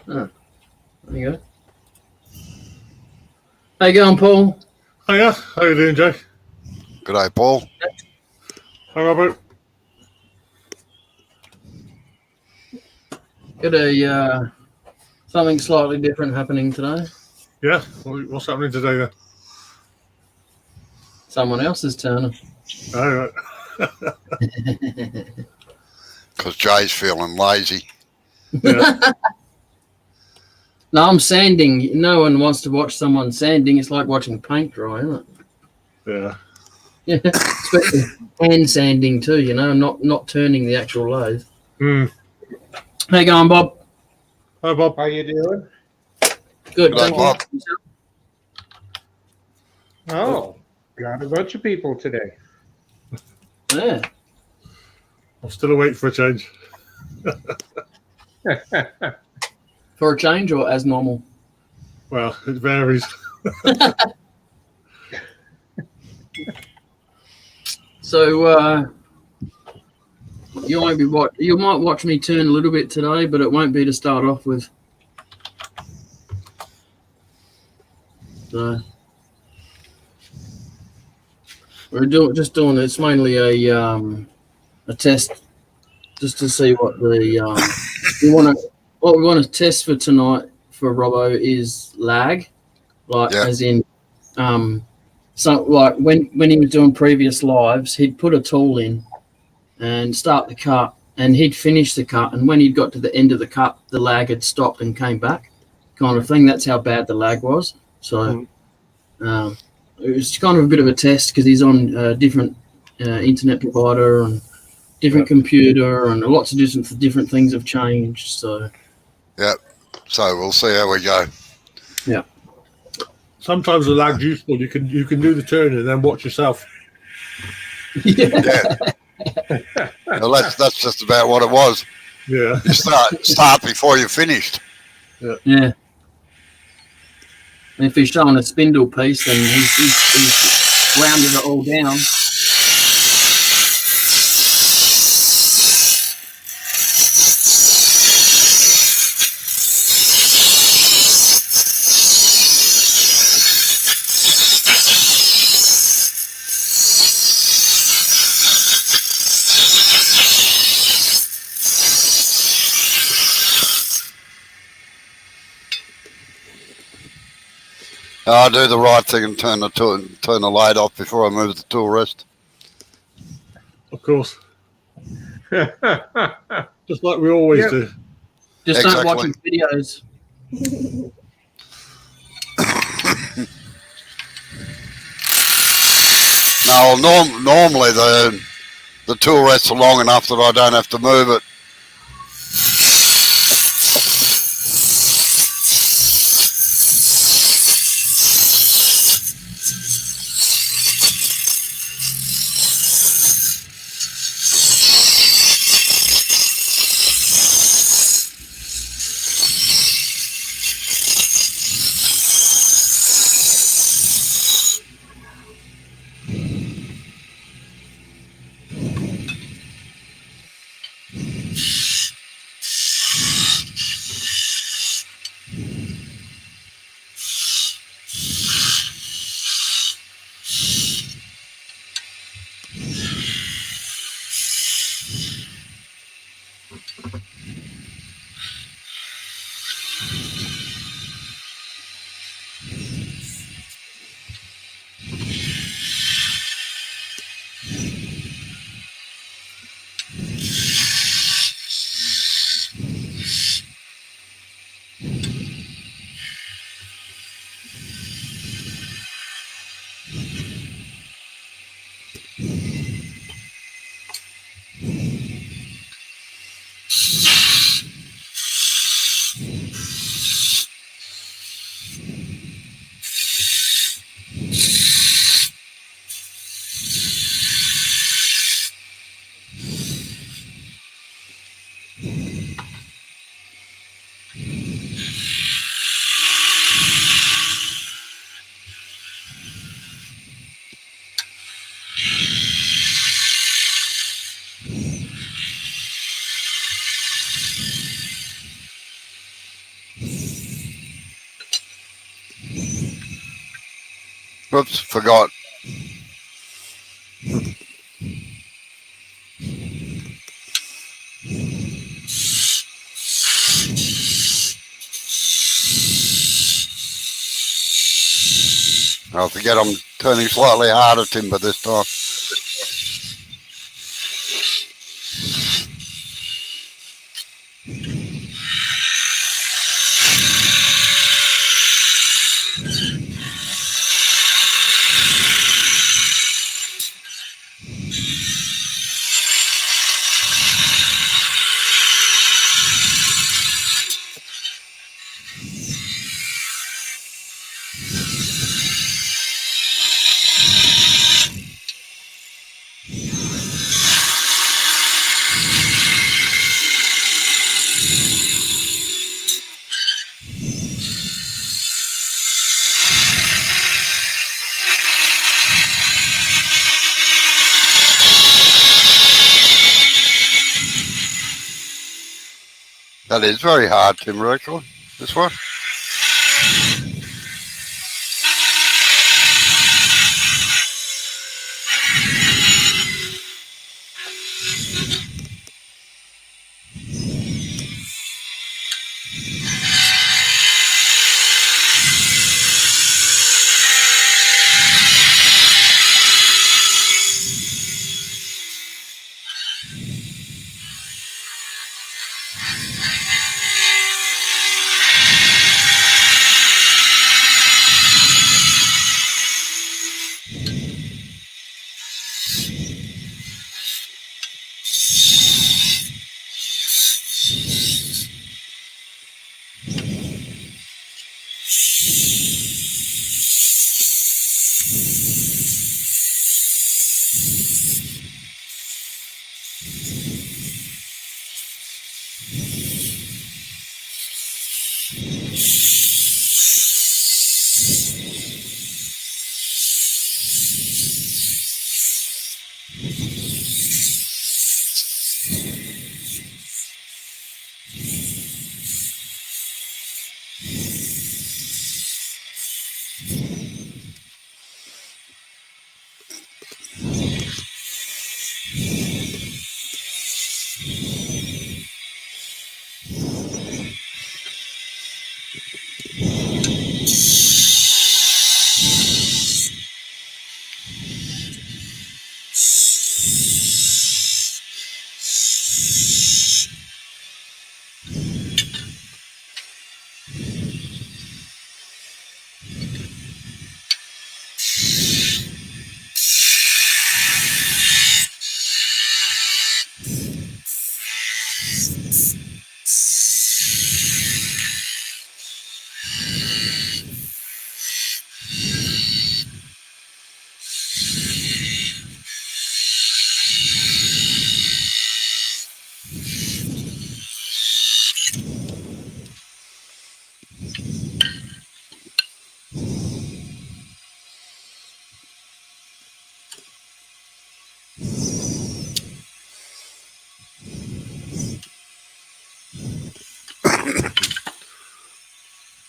Oh, there you go. How you going, Paul? Hiya, how you doing, Jay? Good day, Paul. Hi, Robert. Got a something slightly different happening today. Yeah, what's happening today then? Someone else's turn. All right. Because Jay's feeling lazy. Yeah. No, I'm sanding. No one wants to watch someone sanding. It's like watching paint dry, isn't it? Yeah. Yeah, especially hand sanding too. You know, not turning the actual lathe. Hmm. How you going, Bob? Hi, Bob. How you doing? Good, Good, thank Bob. you. Oh, got a bunch of people today. Yeah. I'm still awake for a change. For a change or as normal? Well, it varies. So you won't be you might watch me turn a little bit today, but it won't be to start off with. So we're just doing it's mainly a test just to see what the what we want to test for tonight for Robbo is lag, like Yeah. as in so like when he was doing previous lives, he'd put a tool in and start the cut, and he'd finish the cut, and when he'd got to the end of the cut, the lag had stopped and came back, kind of thing. That's how bad the lag was. So it was kind of a bit of a test because he's on a different internet provider and different computer, and lots of different things have changed. So So we'll see how we go. Sometimes the lag's useful. You can do the turn and then watch yourself. yeah. Well, that's just about what it was. Yeah. You start before you finished. Yeah. And if he's showing a spindle piece, then he's rounded it all down. I'll do the right thing and turn the light off before I move the tool rest. Of course. Just like we always do. Just don't watch his videos. No, normally the tool rests are long enough that I don't have to move it. Whoops, forgot. I forget I'm turning slightly harder timber this time. That is very hard timber, actually, this one.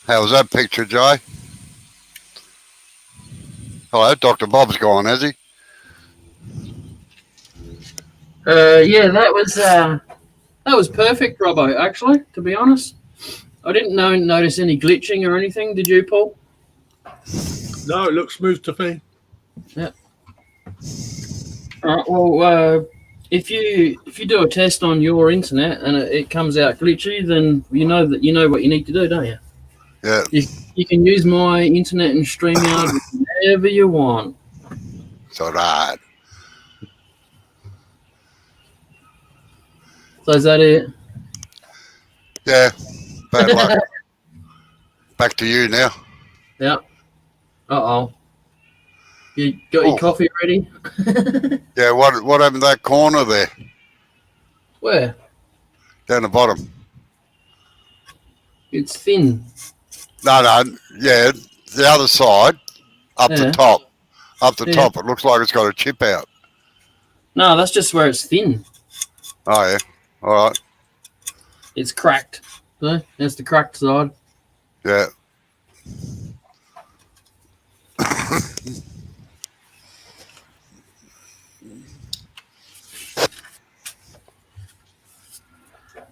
How was that picture, Jay? Hello, Dr. Bob's gone, has he? Yeah, that was perfect, Robbo. Actually, to be honest, I didn't notice any glitching or anything. Did you, Paul? No, it looks smooth to me. Yeah. All right. Well, if you do a test on your internet and it comes out glitchy, then you know what you need to do, don't you? Yeah. You can use my internet and StreamYard whenever you want. So right. So is that it? Yeah. Bad luck. Back to you now. Yeah. Uh-oh. You got your coffee ready? Yeah, what happened to that corner there? Where? Down the bottom. It's thin. No, yeah, the other side, up the top. Up the top, it looks like it's got a chip out. No, that's just where it's thin. Oh, yeah. All right. It's cracked. So, that's the cracked side. Yeah.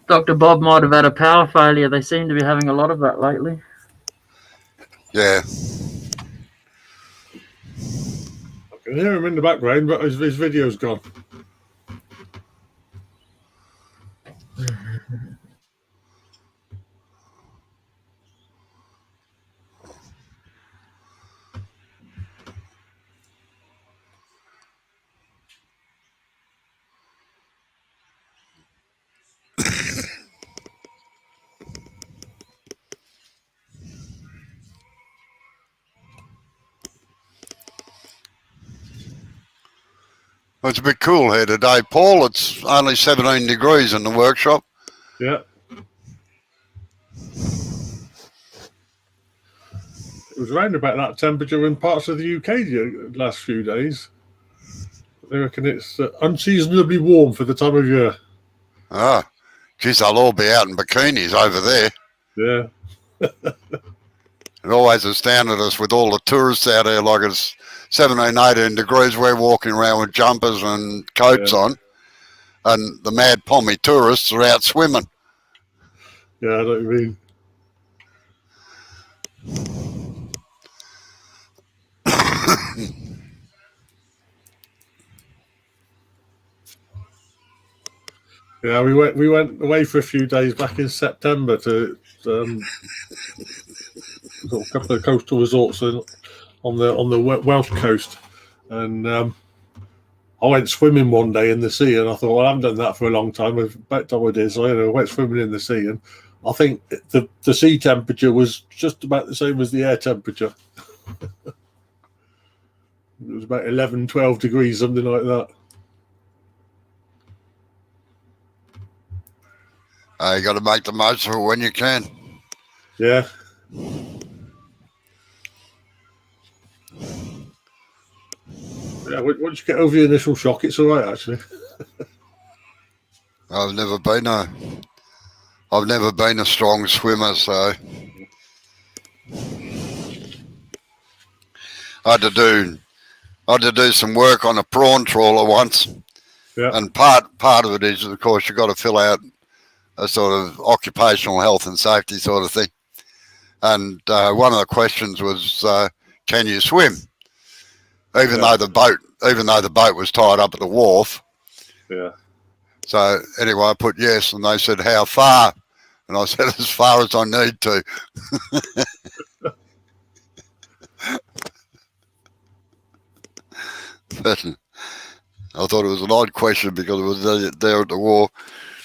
Dr. Bob might have had a power failure. They seem to be having a lot of that lately. Yeah. I can hear him in the background, but his video's gone. Well, it's a bit cool here today, Paul. It's only 17 degrees in the workshop. Yeah. It was around about that temperature in parts of the UK the last few days. They reckon it's unseasonably warm for the time of year. Ah, geez, they'll all be out in bikinis over there. Yeah. It always astounded us with all the tourists out there, like it's 17, 18 degrees. We're walking around with jumpers and coats on, and the mad pommy tourists are out swimming. Yeah, I know what you mean. Yeah, we went away for a few days back in September to a couple of coastal resorts on the Welsh coast, and I went swimming one day in the sea, and I thought, well, I haven't done that for a long time. It's about time I did, so I went swimming in the sea, and I think the sea temperature was just about the same as the air temperature. It was about 11, 12 degrees, something like that. You got to make the most of it when you can. Yeah. Yeah, once you get over the initial shock, it's all right, actually. I've never been a strong swimmer, so I had to do some work on a prawn trawler once. Yeah. And part of it is, of course, you've got to fill out a sort of occupational health and safety sort of thing. And one of the questions was, can you swim? Even though the boat was tied up at the wharf. Yeah. So anyway, I put yes, and they said, how far? And I said, as far as I need to. But I thought it was an odd question because it was there at the wharf.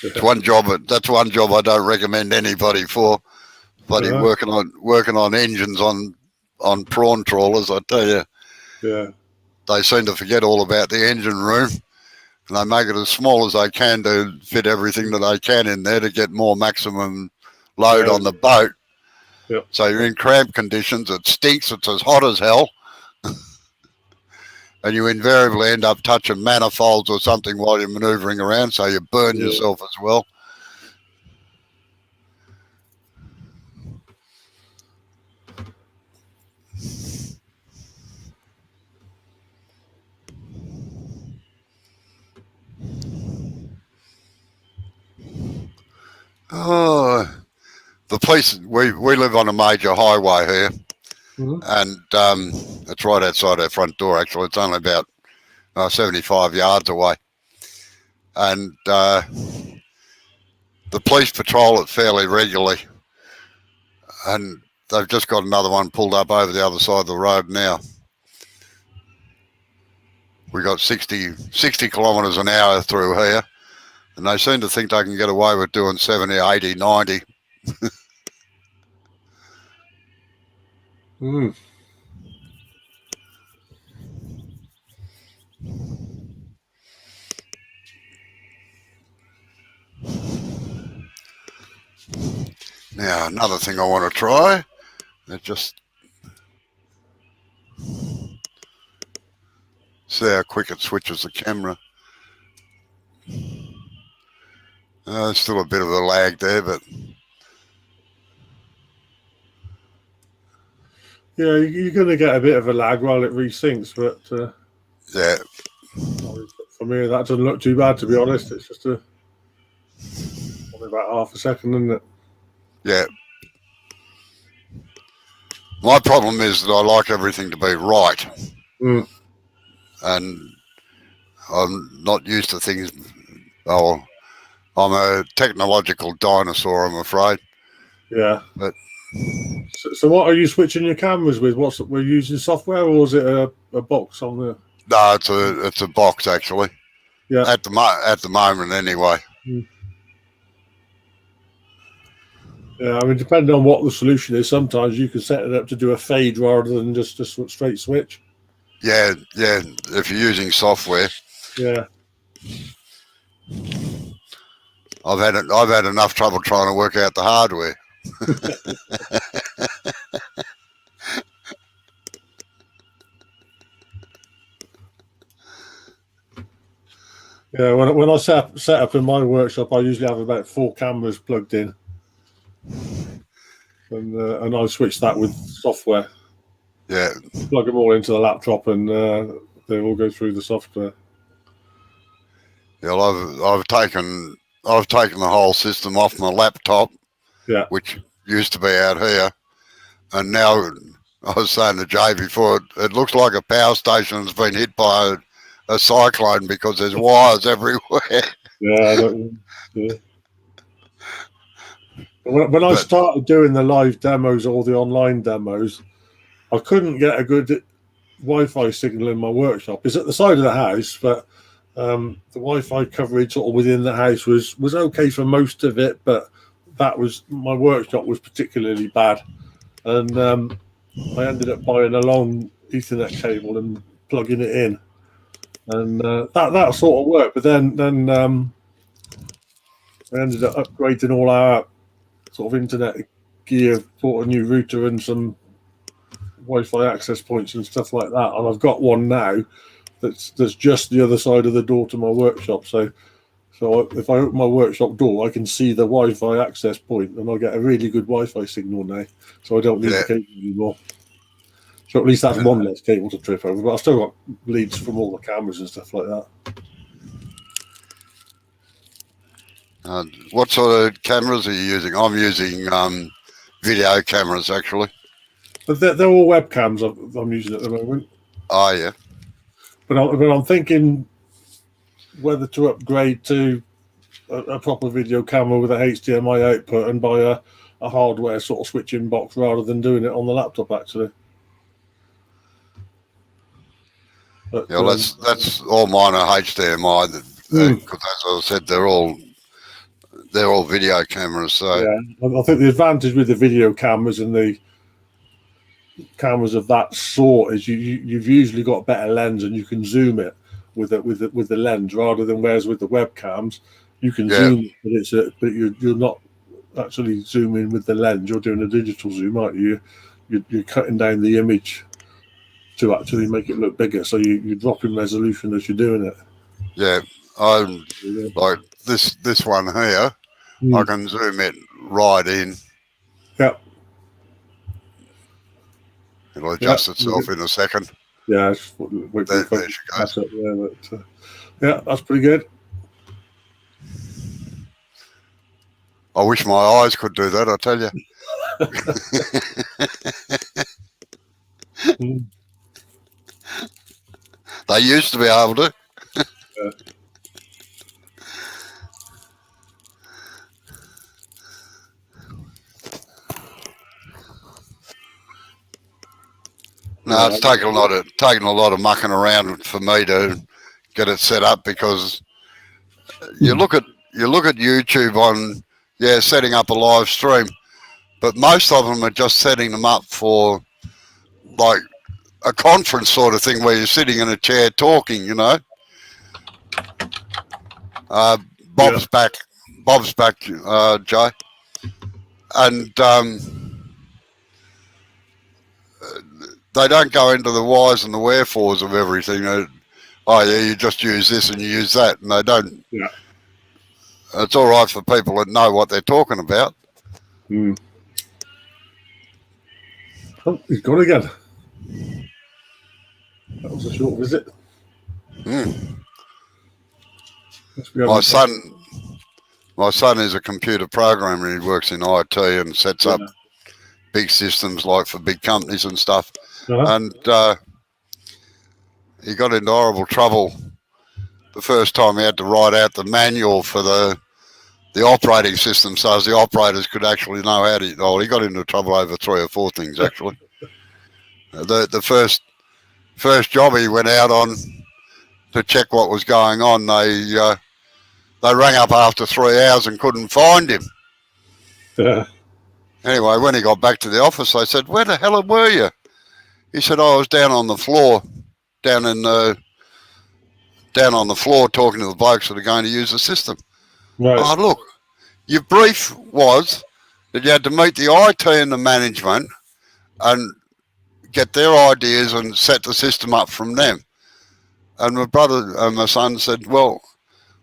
It's one job. That's one job I don't recommend anybody for. Bloody working on engines on prawn trawlers. I tell you. Yeah. They seem to forget all about the engine room, and they make it as small as they can to fit everything that they can in there to get more maximum load on the boat. Yep. So you're in cramped conditions. It stinks. It's as hot as hell. And you invariably end up touching manifolds or something while you're manoeuvring around, so you burn yourself as well. Oh, the place, we live on a major highway here. Mm-hmm. And it's right outside our front door, actually. It's only about 75 yards away. And the police patrol it fairly regularly. And they've just got another one pulled up over the other side of the road now. We got 60 kilometres an hour through here. And they seem to think they can get away with doing 70, 80, 90. Mm. Now, another thing I want to try, is just see how quick it switches the camera. There's still a bit of a lag there, but... Yeah, you're going to get a bit of a lag while it resyncs, but... yeah. For me, that doesn't look too bad, to be honest. It's just Only about half a second, isn't it? Yeah. My problem is that I like everything to be right. Mm. And I'm not used to things. Oh, I'm a technological dinosaur, I'm afraid. Yeah. But So what are you switching your cameras with? We're using software, or is it a box on the? no, it's a box actually. Yeah. At the moment, anyway. Mm. Yeah, I mean, depending on what the solution is, sometimes you can set it up to do a fade rather than just a straight switch. Yeah. If you're using software, Yeah. I've had enough trouble trying to work out the hardware. Yeah, when I set up in my workshop, I usually have about 4 cameras plugged in, and I switch that with software. Yeah. Plug them all into the laptop, and they all go through the software. Yeah, well, I've taken the whole system off my laptop, Yeah. which used to be out here, and now I was saying to Jay before, it looks like a power station that's been hit by a cyclone because there's wires everywhere. Yeah. Yeah. When I started doing the live demos or the online demos, I couldn't get a good Wi-Fi signal in my workshop. It's at the side of the house, but the Wi-Fi coverage sort of within the house was okay for most of it, but my workshop was particularly bad, and I ended up buying a long Ethernet cable and plugging it in, and that sort of worked. But then I ended up upgrading all our sort of internet gear, bought a new router and some Wi-Fi access points and stuff like that, and I've got one now that's just the other side of the door to my workshop. So if I open my workshop door, I can see the Wi-Fi access point, and I get a really good Wi-Fi signal now. So I don't need the cable anymore. So at least that's one less cable to trip over. But I've still got leads from all the cameras and stuff like that. What sort of cameras are you using? I'm using video cameras actually. But they're all webcams I'm using at the moment. Oh yeah. But I'm thinking whether to upgrade to a proper video camera with a HDMI output and buy a hardware sort of switching box rather than doing it on the laptop actually. But, yeah, well, that's all mine are HDMI because as I said, they're all video cameras. So yeah, I think the advantage with the video cameras and the cameras of that sort is you've usually got better lens and you can zoom it with the lens rather than whereas with the webcams you can zoom it, but you're not actually zooming with the lens. You're doing a digital zoom, aren't you? You're cutting down the image to actually make it look bigger, so you drop in resolution as you're doing it. Yeah, I'm like this one here. I can zoom it right in. Yeah. It'll adjust itself in a second. Yeah, there she goes. Yeah, that's pretty good. I wish my eyes could do that, I tell you. They used to be able to. Yeah. No, it's taken a lot of mucking around for me to get it set up because you look at YouTube on setting up a live stream, but most of them are just setting them up for like a conference sort of thing where you're sitting in a chair talking, you know. Bob's back, Jay, and they don't go into the whys and the wherefores of everything. Oh yeah, you just use this and you use that, and they don't. Yeah. It's all right for people that know what they're talking about. Oh, he's gone again. That was a short visit. My son is a computer programmer. He works in IT and sets up big systems like for big companies and stuff. And he got into horrible trouble the first time. He had to write out the manual for the operating system so as the operators could actually know how to. Oh, he got into trouble over 3 or 4 things actually. The first job he went out on to check what was going on, they rang up after 3 hours and couldn't find him. Anyway, when he got back to the office, they said, "Where the hell were you?" He said, "I was down on the floor, down on the floor talking to the blokes that are going to use the system." Right. Oh, look, your brief was that you had to meet the IT and the management and get their ideas and set the system up from them. And my brother and my son said, "Well,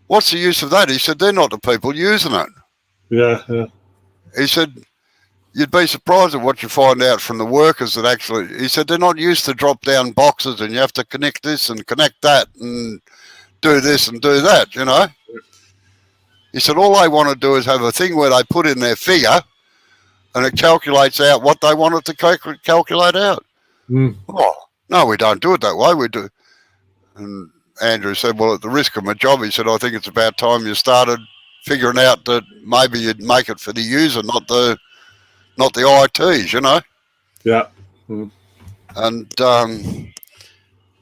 what's the use of that?" He said, "They're not the people using it." Yeah. He said, "You'd be surprised at what you find out from the workers that actually," he said, "they're not used to drop down boxes and you have to connect this and connect that and do this and do that, you know." He said, "All they want to do is have a thing where they put in their figure and it calculates out what they want it to calculate out." Oh, no, we don't do it that way. We do. And Andrew said, "Well, at the risk of my job," he said, "I think it's about time you started figuring out that maybe you'd make it for the user, not the ITs, you know." Yeah. And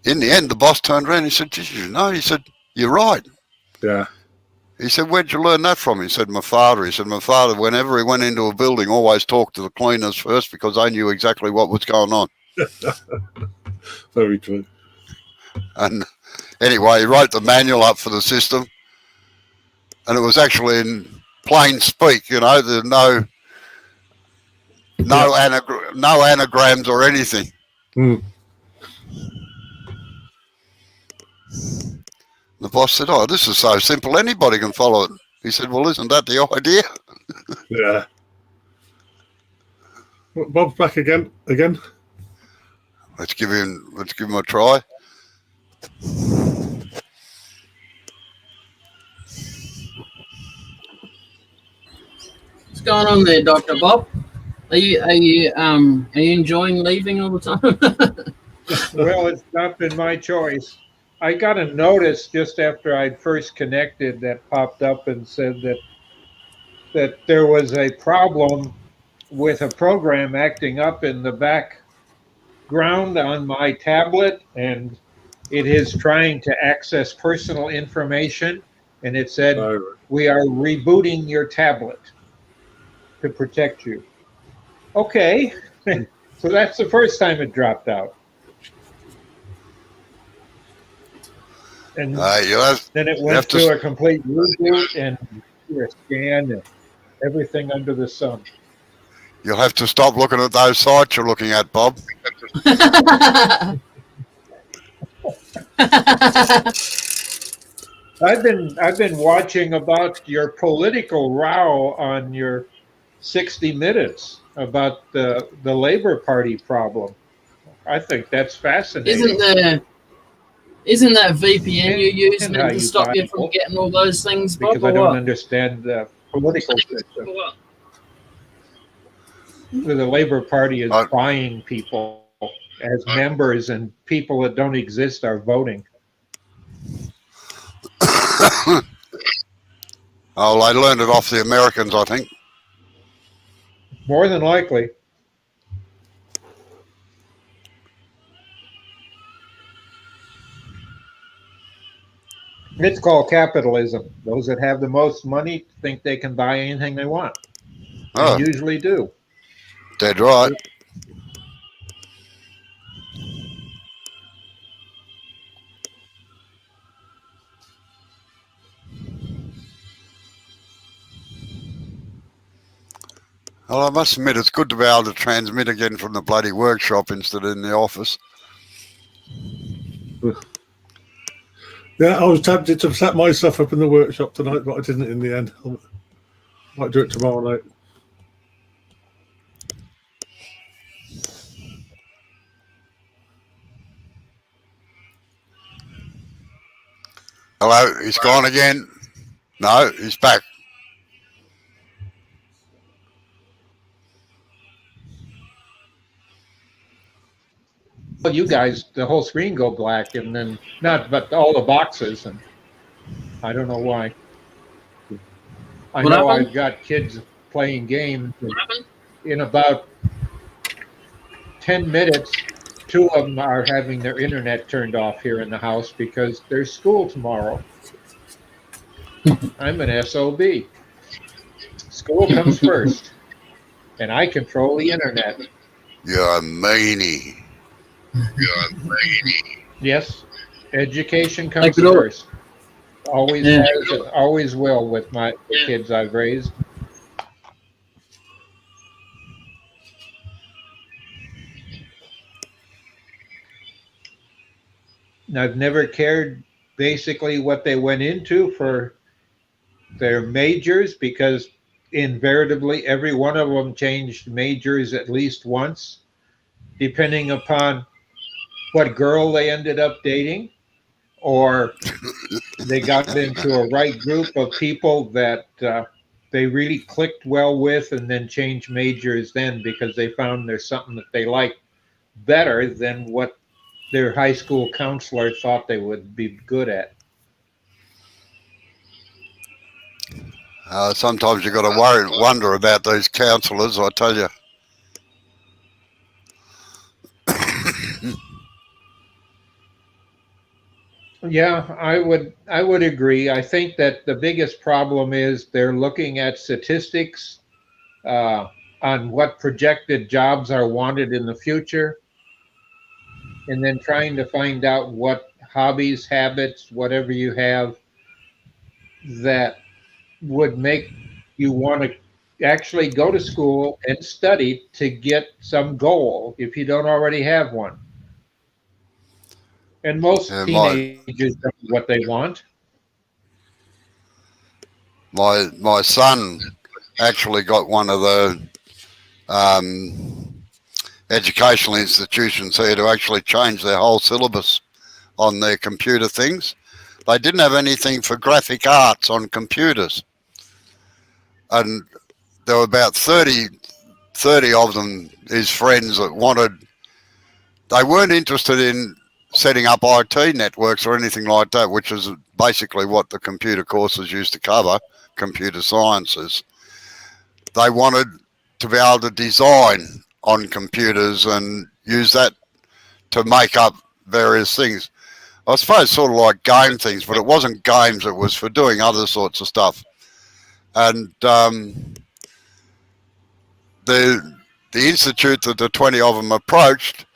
in the end, the boss turned around and he said, "Did you know?" He said, "You're right." Yeah. He said, "Where'd you learn that from?" He said, "My father." He said, "My father, whenever he went into a building, always talked to the cleaners first because they knew exactly what was going on." Very true. And anyway, he wrote the manual up for the system, and it was actually in plain speak, you know. There's no anagrams or anything. The boss said, "Oh, this is so simple, anybody can follow it." He said, "Well, isn't that the idea?" Yeah. Bob's back again. Let's give him a try. What's going on there, Dr. Bob? Are you enjoying leaving all the time? Well, it's not been my choice. I got a notice just after I'd first connected that popped up and said that there was a problem with a program acting up in the background on my tablet, and it is trying to access personal information. And it said, "We are rebooting your tablet to protect you." Okay, so that's the first time it dropped out. And then it went through a complete reboot and a scan and everything under the sun. You'll have to stop looking at those sites you're looking at, Bob. I've been watching about your political row on your 60 Minutes about the Labour Party problem. I think that's fascinating. Isn't that VPN you use meant to stop you from getting all those things, Bob? Because I don't understand the political system. The Labour Party is buying people as members, and people that don't exist are voting. Oh, they learned it off the Americans, I think. More than likely. It's called capitalism. Those that have the most money think they can buy anything they want. And usually do. Dead right. Well, I must admit, it's good to be able to transmit again from the bloody workshop instead of in the office. Yeah, I was tempted to set my stuff up in the workshop tonight, but I didn't in the end. I might do it tomorrow night. Hello, he's gone again. No, he's back. you guys, the whole screen go black, and then but all the boxes, and I don't know why. I What know happened? I've got kids playing games. In about 10 minutes, two of them are having their internet turned off here in the house because there's school tomorrow. I'm an SOB. School comes first, and I control the internet. You're a meanie. Yes, education They comes could all, first. Always yeah. has and always will with the kids I've raised. And I've never cared basically what they went into for their majors because invariably every one of them changed majors at least once, depending upon what girl they ended up dating, or they got into a right group of people that they really clicked well with and then changed majors then because they found there's something that they like better than what their high school counselor thought they would be good at. Sometimes you got to wonder about these counsellors, I tell you. Yeah, I would agree. I think that the biggest problem is they're looking at statistics uh, on what projected jobs are wanted in the future, and then trying to find out what hobbies, habits, whatever you have that would make you want to actually go to school and study to get some goal if you don't already have one. And most Yeah, teenagers know what they want. my son actually got one of the educational institutions here to actually change their whole syllabus on their computer things. They didn't have anything for graphic arts on computers. And there were about 30 of them, his friends, that they weren't interested in setting up IT networks or anything like that, which is basically what the computer courses used to cover, computer sciences. They wanted to be able to design on computers and use that to make up various things. I suppose sort of like game things, but it wasn't games, it was for doing other sorts of stuff. And the institute that the 20 of them approached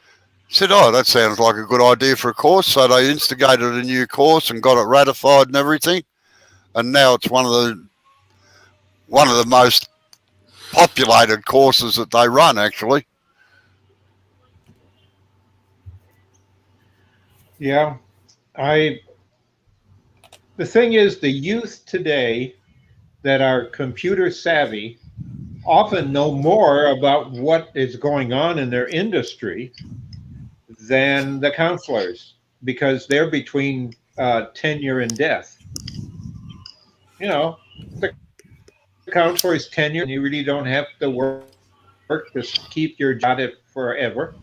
said, oh, that sounds like a good idea for a course. So they instigated a new course and got it ratified and everything. And now it's one of the most populated courses that they run, actually. Yeah, the thing is, the youth today that are computer savvy often know more about what is going on in their industry than the counselors because they're between tenure and death. You know, the counselor is tenure, and you really don't have to work to keep your job forever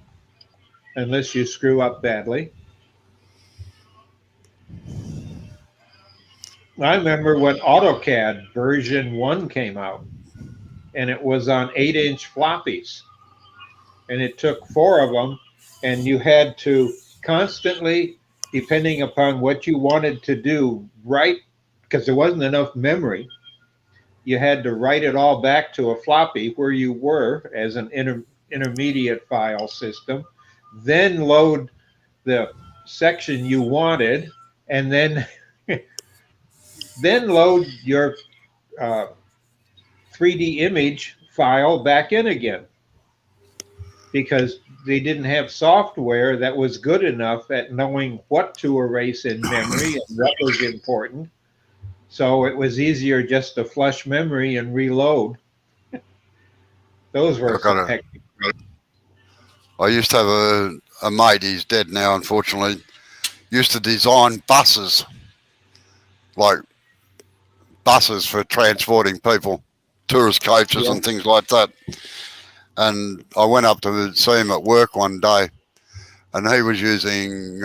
unless you screw up badly. I remember when AutoCAD version 1 came out, and it was on 8-inch floppies, and it took 4 of them, and you had to constantly, depending upon what you wanted to do, write, because there wasn't enough memory, you had to write it all back to a floppy where you were as an intermediate file system, then load the section you wanted, and then then load your 3D image file back in again, because they didn't have software that was good enough at knowing what to erase in memory and what was important. So it was easier just to flush memory and reload. Those were some hectic. I used to have a mate, he's dead now, unfortunately, used to design buses, like buses for transporting people, tourist coaches and things like that. And I went up to see him at work one day, and he was using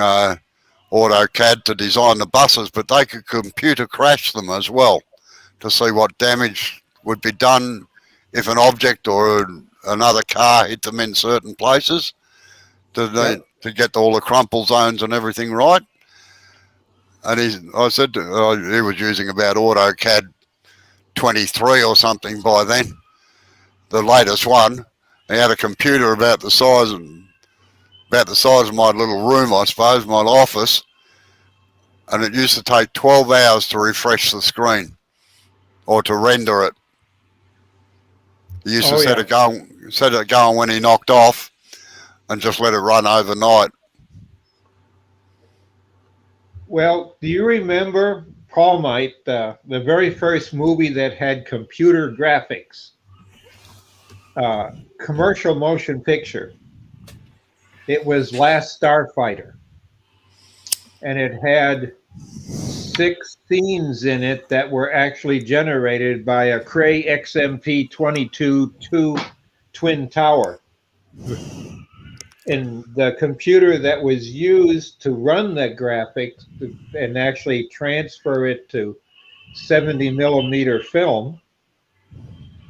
AutoCAD to design the buses, but they could computer crash them as well to see what damage would be done if an object or another car hit them in certain places to get all the crumple zones and everything right. And I said he was using about AutoCAD 23 or something by then, the latest one. He had a computer about the size of my little room, I suppose, my office, and it used to take 12 hours to refresh the screen or to render it. He used to set it going when he knocked off and just let it run overnight. Well, do you remember, Paul might, the very first movie that had computer graphics? Commercial motion picture. It was Last Starfighter. And it had 6 scenes in it that were actually generated by a Cray XMP-22 twin tower. And the computer that was used to run the graphics and actually transfer it to 70 millimeter film,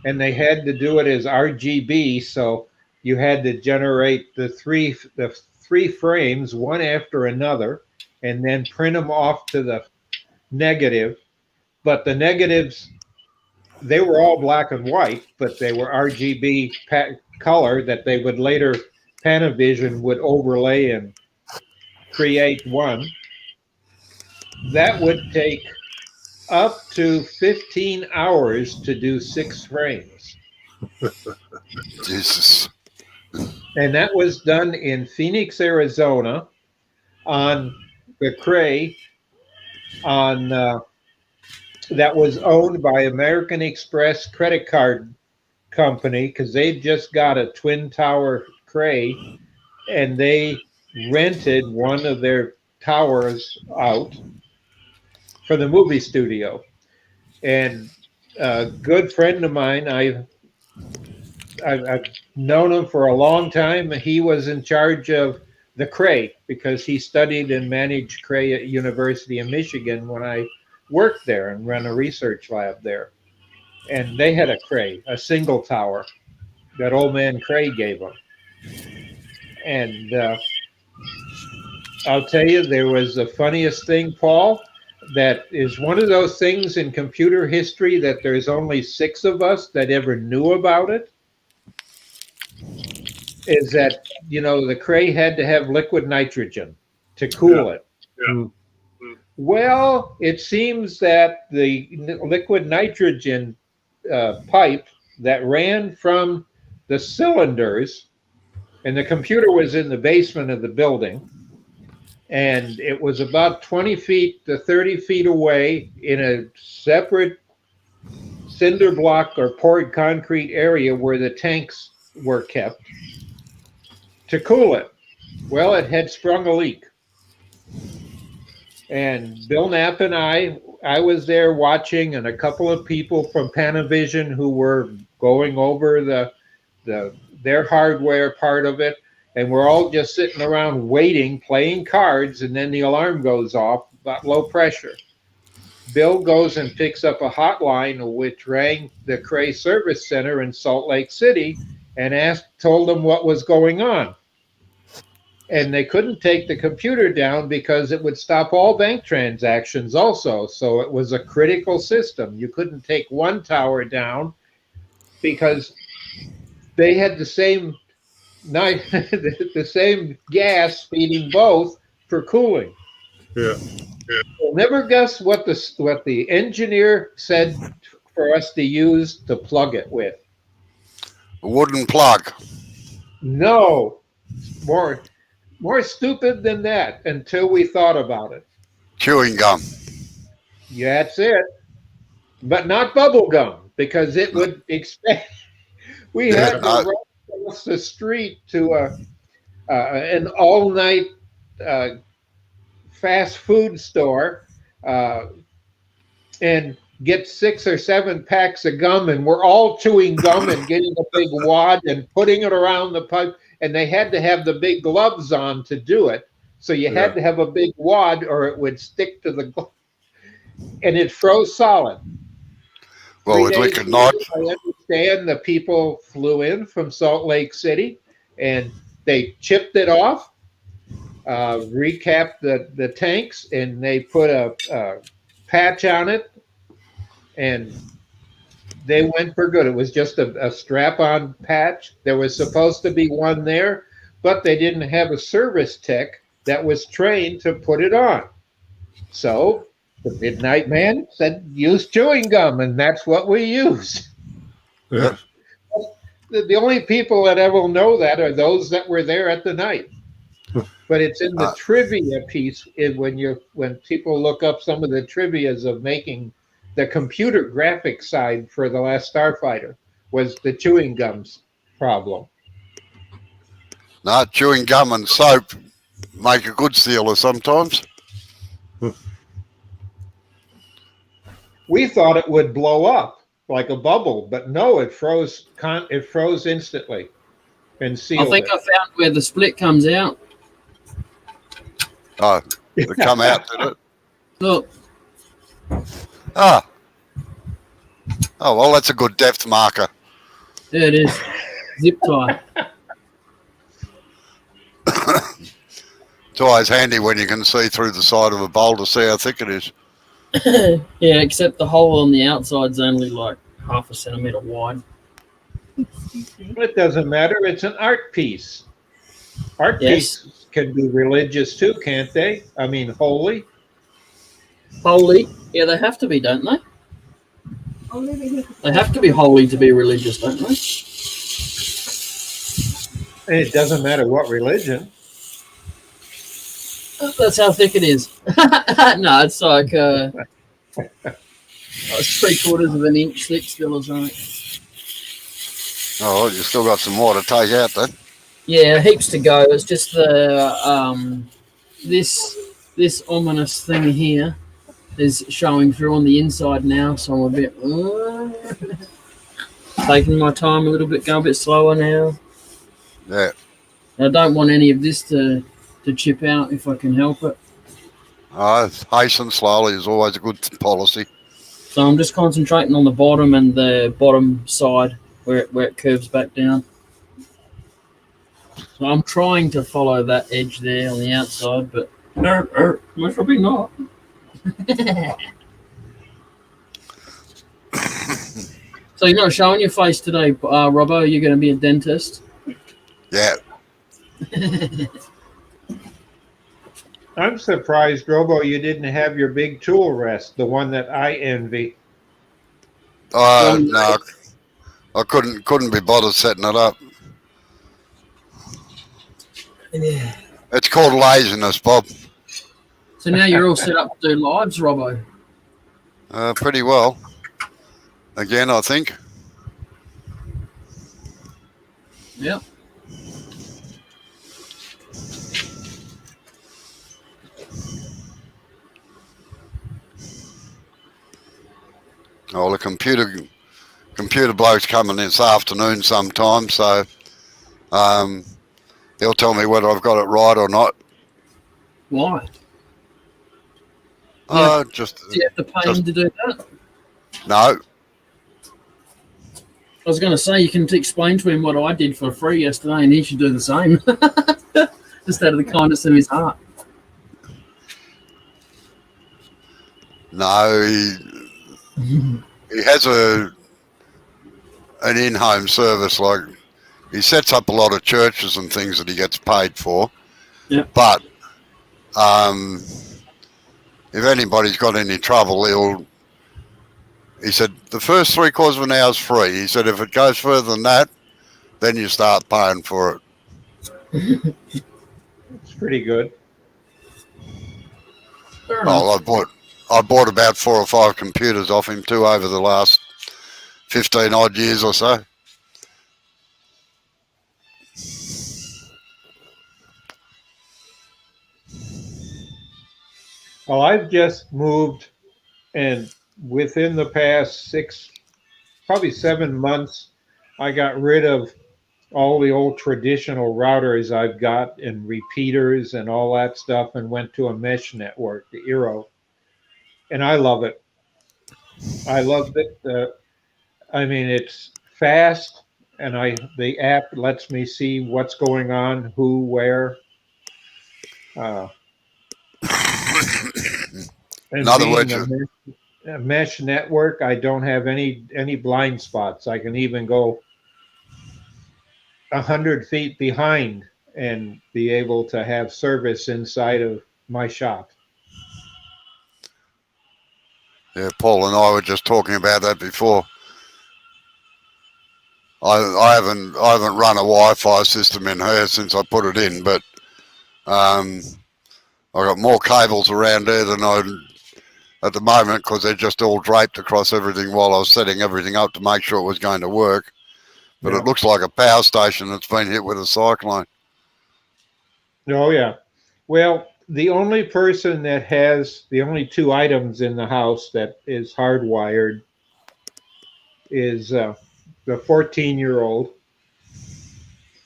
and they had to do it as RGB, so you had to generate the three frames one after another and then print them off to the negative. But the negatives, they were all black and white, but they were RGB color that they would later, Panavision would overlay and create one. That would take up to 15 hours to do 6 frames. Jesus. And that was done in Phoenix, Arizona, on the Cray, on that was owned by American Express credit card company, because they just got a twin tower Cray, and they rented one of their towers out for the movie studio. And a good friend of mine, I've known him for a long time. He was in charge of the Cray because he studied and managed Cray at University of Michigan when I worked there and ran a research lab there. And they had a Cray, a single tower that old man Cray gave them. And I'll tell you, there was the funniest thing, Paul, that is one of those things in computer history that there's only 6 of us that ever knew about it, is that, you know, the Cray had to have liquid nitrogen to cool it. Yeah. Well, it seems that the liquid nitrogen pipe that ran from the cylinders, and the computer was in the basement of the building, and it was about 20 feet to 30 feet away in a separate cinder block or poured concrete area where the tanks were kept to cool it. Well, it had sprung a leak. And Bill Knapp and I was there watching, and a couple of people from Panavision who were going over their hardware part of it, and we're all just sitting around waiting, playing cards, and then the alarm goes off about low pressure. Bill goes and picks up a hotline which rang the Cray Service Center in Salt Lake City and told them what was going on. And they couldn't take the computer down because it would stop all bank transactions also. So it was a critical system. You couldn't take one tower down because they had the same gas feeding both for cooling. Yeah. You'll never guess what the engineer said for us to use to plug it with. A wooden plug. No, more stupid than that until we thought about it. Chewing gum. Yeah, that's it. But not bubble gum, because it would expand. We had to run across the street to an all-night fast food store and get 6 or 7 packs of gum, and we're all chewing gum and getting a big wad and putting it around the pipe. and they had to have the big gloves on to do it. So you had to have a big wad or it would stick to the glove. And it froze solid. Well, 3 with days liquid later, nitrogen. I understand the people flew in from Salt Lake City and they chipped it off, recapped the tanks, and they put a patch on it, and they went for good. It was just a strap-on patch. There was supposed to be one there, but they didn't have a service tech that was trained to put it on. So the Midnight Man said, use chewing gum, and that's what we use. Yeah. The only people that ever know that are those that were there at the night. But it's in the trivia piece when people look up some of the trivias of making the computer graphics side for The Last Starfighter was the chewing gums problem. No, chewing gum and soap make a good sealer sometimes. We thought it would blow up like a bubble, but no, it froze. It froze instantly and sealed I think it. I found where the split comes out. Oh, they come out, did it? Look, Ah. Oh, well, that's a good depth marker. there it is. Zip tie. It's always handy when you can see through the side of a bowl to see how thick it is. Yeah, except the hole on the outside's only like 0.5 centimeter wide. It doesn't matter. It's an art piece. Art Yes. pieces can be religious too, can't they? I mean, holy. Holy. Yeah, they have to be, don't they? They have to be holy to be religious, don't they? And it doesn't matter what religion. That's how thick it is. No, it's like it's 3/4 of an inch thick still or something. Oh, well, you still got some more to take out then. Yeah, heaps to go. It's just the this ominous thing here is showing through on the inside now, so I'm a bit taking my time a little bit, going a bit slower now. Yeah. I don't want any of this to chip out if I can help it. Hasten slowly is always a good policy. So I'm just concentrating on the bottom and the bottom side where it curves back down. So I'm trying to follow that edge there on the outside, but most probably not. So you're not showing your face today, Robbo? You're going to be a dentist? Yeah. I'm surprised, Robo, you didn't have your big tool rest, the one that I envy. No, I couldn't be bothered setting it up. Yeah. It's called laziness, Bob. So now you're all set up to do lives, Robbo? Pretty well. Again, I think. Yep. Oh, the computer bloke's coming this afternoon sometime, so he'll tell me whether I've got it right or not. Why? Just Do you have to pay him to do that? no. I was going to say, you can explain to him what I did for free yesterday, and he should do the same. Just out of the kindness of his heart. No, he has an in-home service. Like, he sets up a lot of churches and things that he gets paid for. Yeah. But if anybody's got any trouble, he said the first 3/4 of an hour is free. He said if it goes further than that, then you start paying for it. It's pretty good. Fair enough. Well, I bought about 4 or 5 computers off him too over the last 15 odd years or so. Well, I've just moved, and within the past 6, probably 7 months, I got rid of all the old traditional routers I've got and repeaters and all that stuff and went to a mesh network, the Eero. And I love it. I love it. I mean, it's fast, and the app lets me see what's going on, who, where. Uh, In and other being words, a mesh network, I don't have any blind spots. I can even go 100 feet behind and be able to have service inside of my shop. yeah, Paul and I were just talking about that before. I haven't run a Wi-Fi system in here since I put it in, but I got more cables around there than I at the moment because they're just all draped across everything while I was setting everything up to make sure it was going to work. But Yeah. it looks like a power station that's been hit with a cyclone. Oh yeah. Well, the only person that has the only two items in the house that is hardwired is the 14-year-old,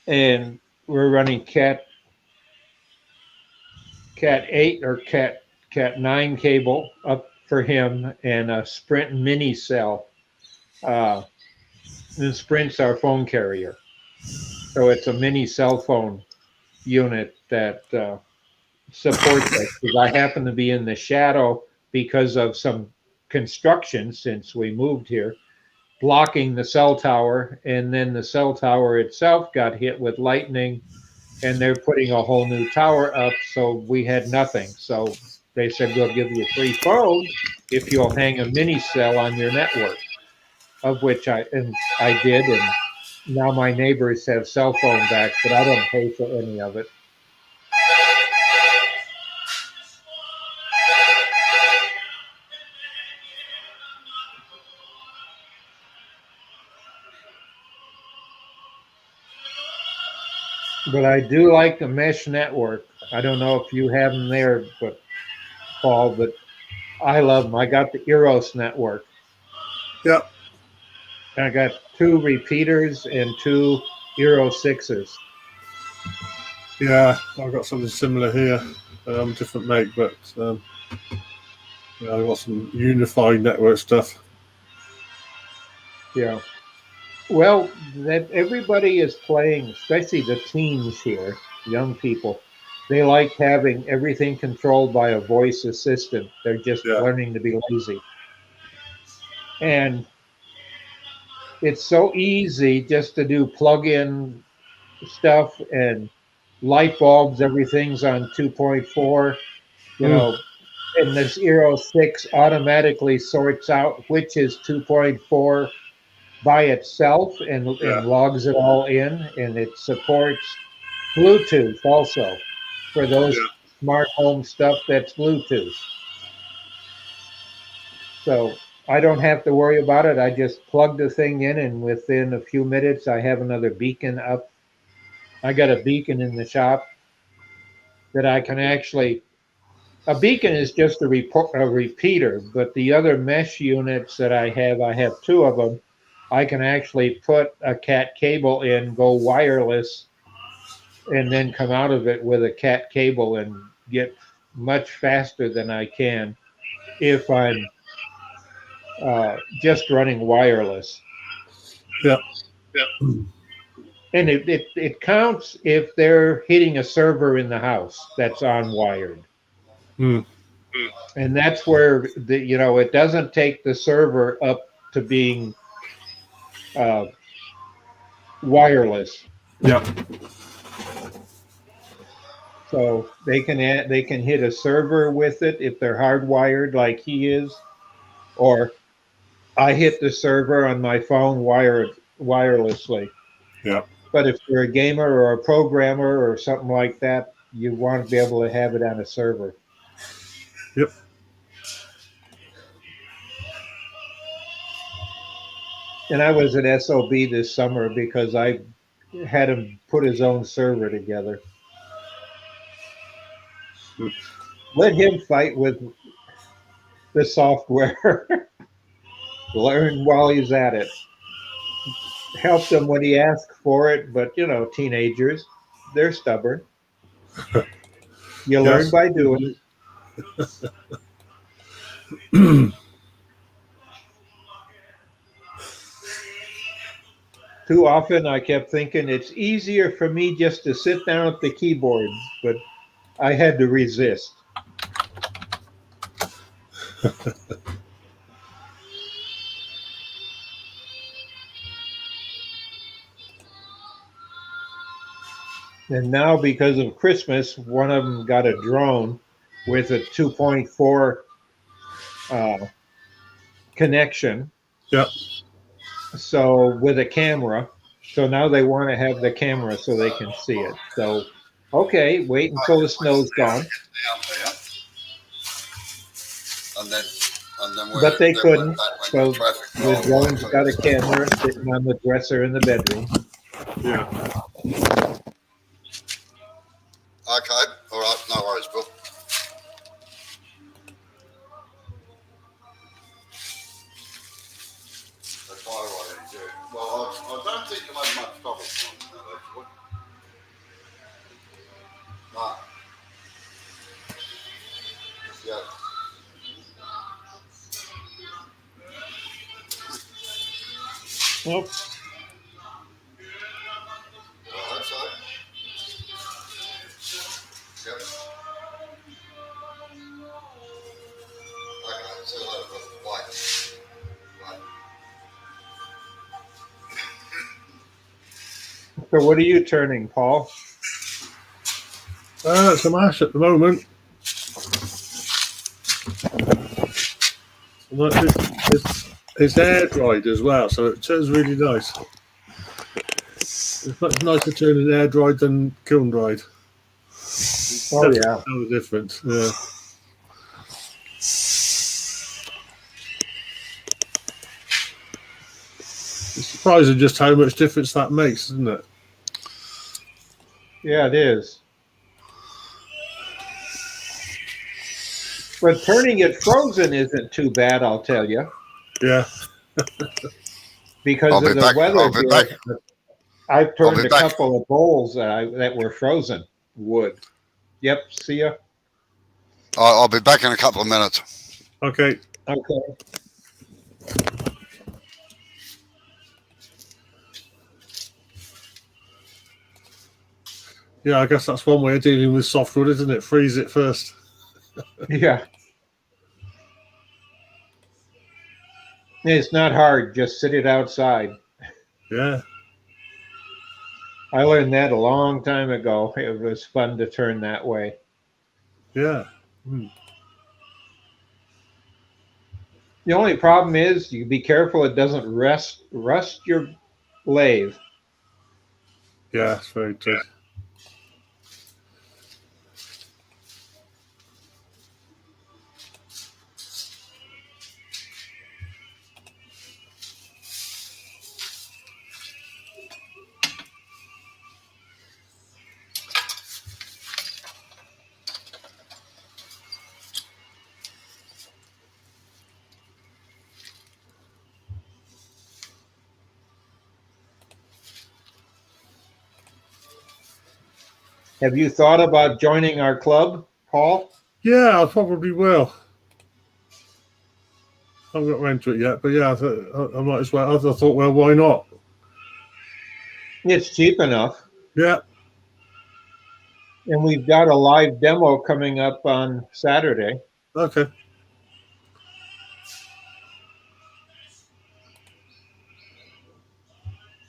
and we're running cat 8 or cat 9 cable up for him, and a Sprint mini cell. And Sprint's our phone carrier, so it's a mini cell phone unit that supports us. Because I happen to be in the shadow because of some construction since we moved here, blocking the cell tower, and then the cell tower itself got hit with lightning, and they're putting a whole new tower up, so we had nothing. So they said, we'll give you a free phone if you'll hang a mini cell on your network, of which I did, and now my neighbors have cell phone back, but I don't pay for any of it. But I do like the mesh network. I don't know if you have them there, but Paul, but I love them. I got the Eros network. Yeah. I got 2 repeaters and 2 Eero 6s. Yeah, I've got something similar here. Different make, but yeah, I've got some unified network stuff. Yeah. Well, that everybody is playing, especially the teens here, young people. They like having everything controlled by a voice assistant. They're just Yeah. learning to be lazy. And it's so easy just to do plug-in stuff and light bulbs. Everything's on 2.4, you know, and this Eero 6 automatically sorts out which is 2.4 by itself and Yeah. logs it all in, and it supports Bluetooth also for those Yeah. smart home stuff that's Bluetooth. So I don't have to worry about it. I just plug the thing in, and within a few minutes, I have another beacon up. I got a beacon in the shop that I can actually. A beacon is just a repeater, but the other mesh units that I have 2 of them. I can actually put a cat cable in, go wireless, and then come out of it with a cat cable and get much faster than I can if I'm just running wireless. Yeah. And it counts if they're hitting a server in the house that's on-wired. And that's where it doesn't take the server up to being wireless. Yeah. So they can hit a server with it if they're hardwired like he is, or I hit the server on my phone wirelessly. Yeah. But if you're a gamer or a programmer or something like that, you want to be able to have it on a server. Yep. And I was an SOB this summer because I had him put his own server together. Let him fight with the software. Learn while he's at it. helped him when he asked for it, but teenagers, they're stubborn. You learn Yes. by doing. Too often I kept thinking it's easier for me just to sit down at the keyboard, but I had to resist. And now, because of Christmas, one of them got a drone with a 2.4 connection. Yeah. So with a camera. So now they want to have the camera so they can see it. So, okay, wait until the snow's gone. But they couldn't. So the drone's got a camera sitting on the dresser in the bedroom. Yeah. Okay, all right, no worries, Bill. That's all I do. Well, I don't think you'll have much trouble finding that, actually. No. Yeah. Well, I hope so. Yep. Okay, so that was white. Right. so what are you turning, Paul? It's a mash at the moment. It's air dried as well, so it turns really nice. It's much nicer turning air dried than kiln dried. Oh, yeah. Tell the difference. Yeah. It's surprising just how much difference that makes, isn't it? Yeah, it is. But turning it frozen isn't too bad, I'll tell you. Yeah. Because I'll of be the back. weather I'll be here. back. I've turned be a back. couple of bowls that were frozen wood. Yep, see ya. I'll be back in a couple of minutes. Okay. Okay. Yeah, I guess that's one way of dealing with softwood, isn't it? Freeze it first. Yeah. It's not hard, just sit it outside. Yeah. I learned that a long time ago. It was fun to turn that way. Yeah. The only problem is you be careful it doesn't rust your lathe. Yeah, that's very true. Have you thought about joining our club, Paul? Yeah, I probably will. I haven't got around to it yet, but yeah, I might as well. I thought, well, why not? It's cheap enough. Yeah. And we've got a live demo coming up on Saturday. Okay.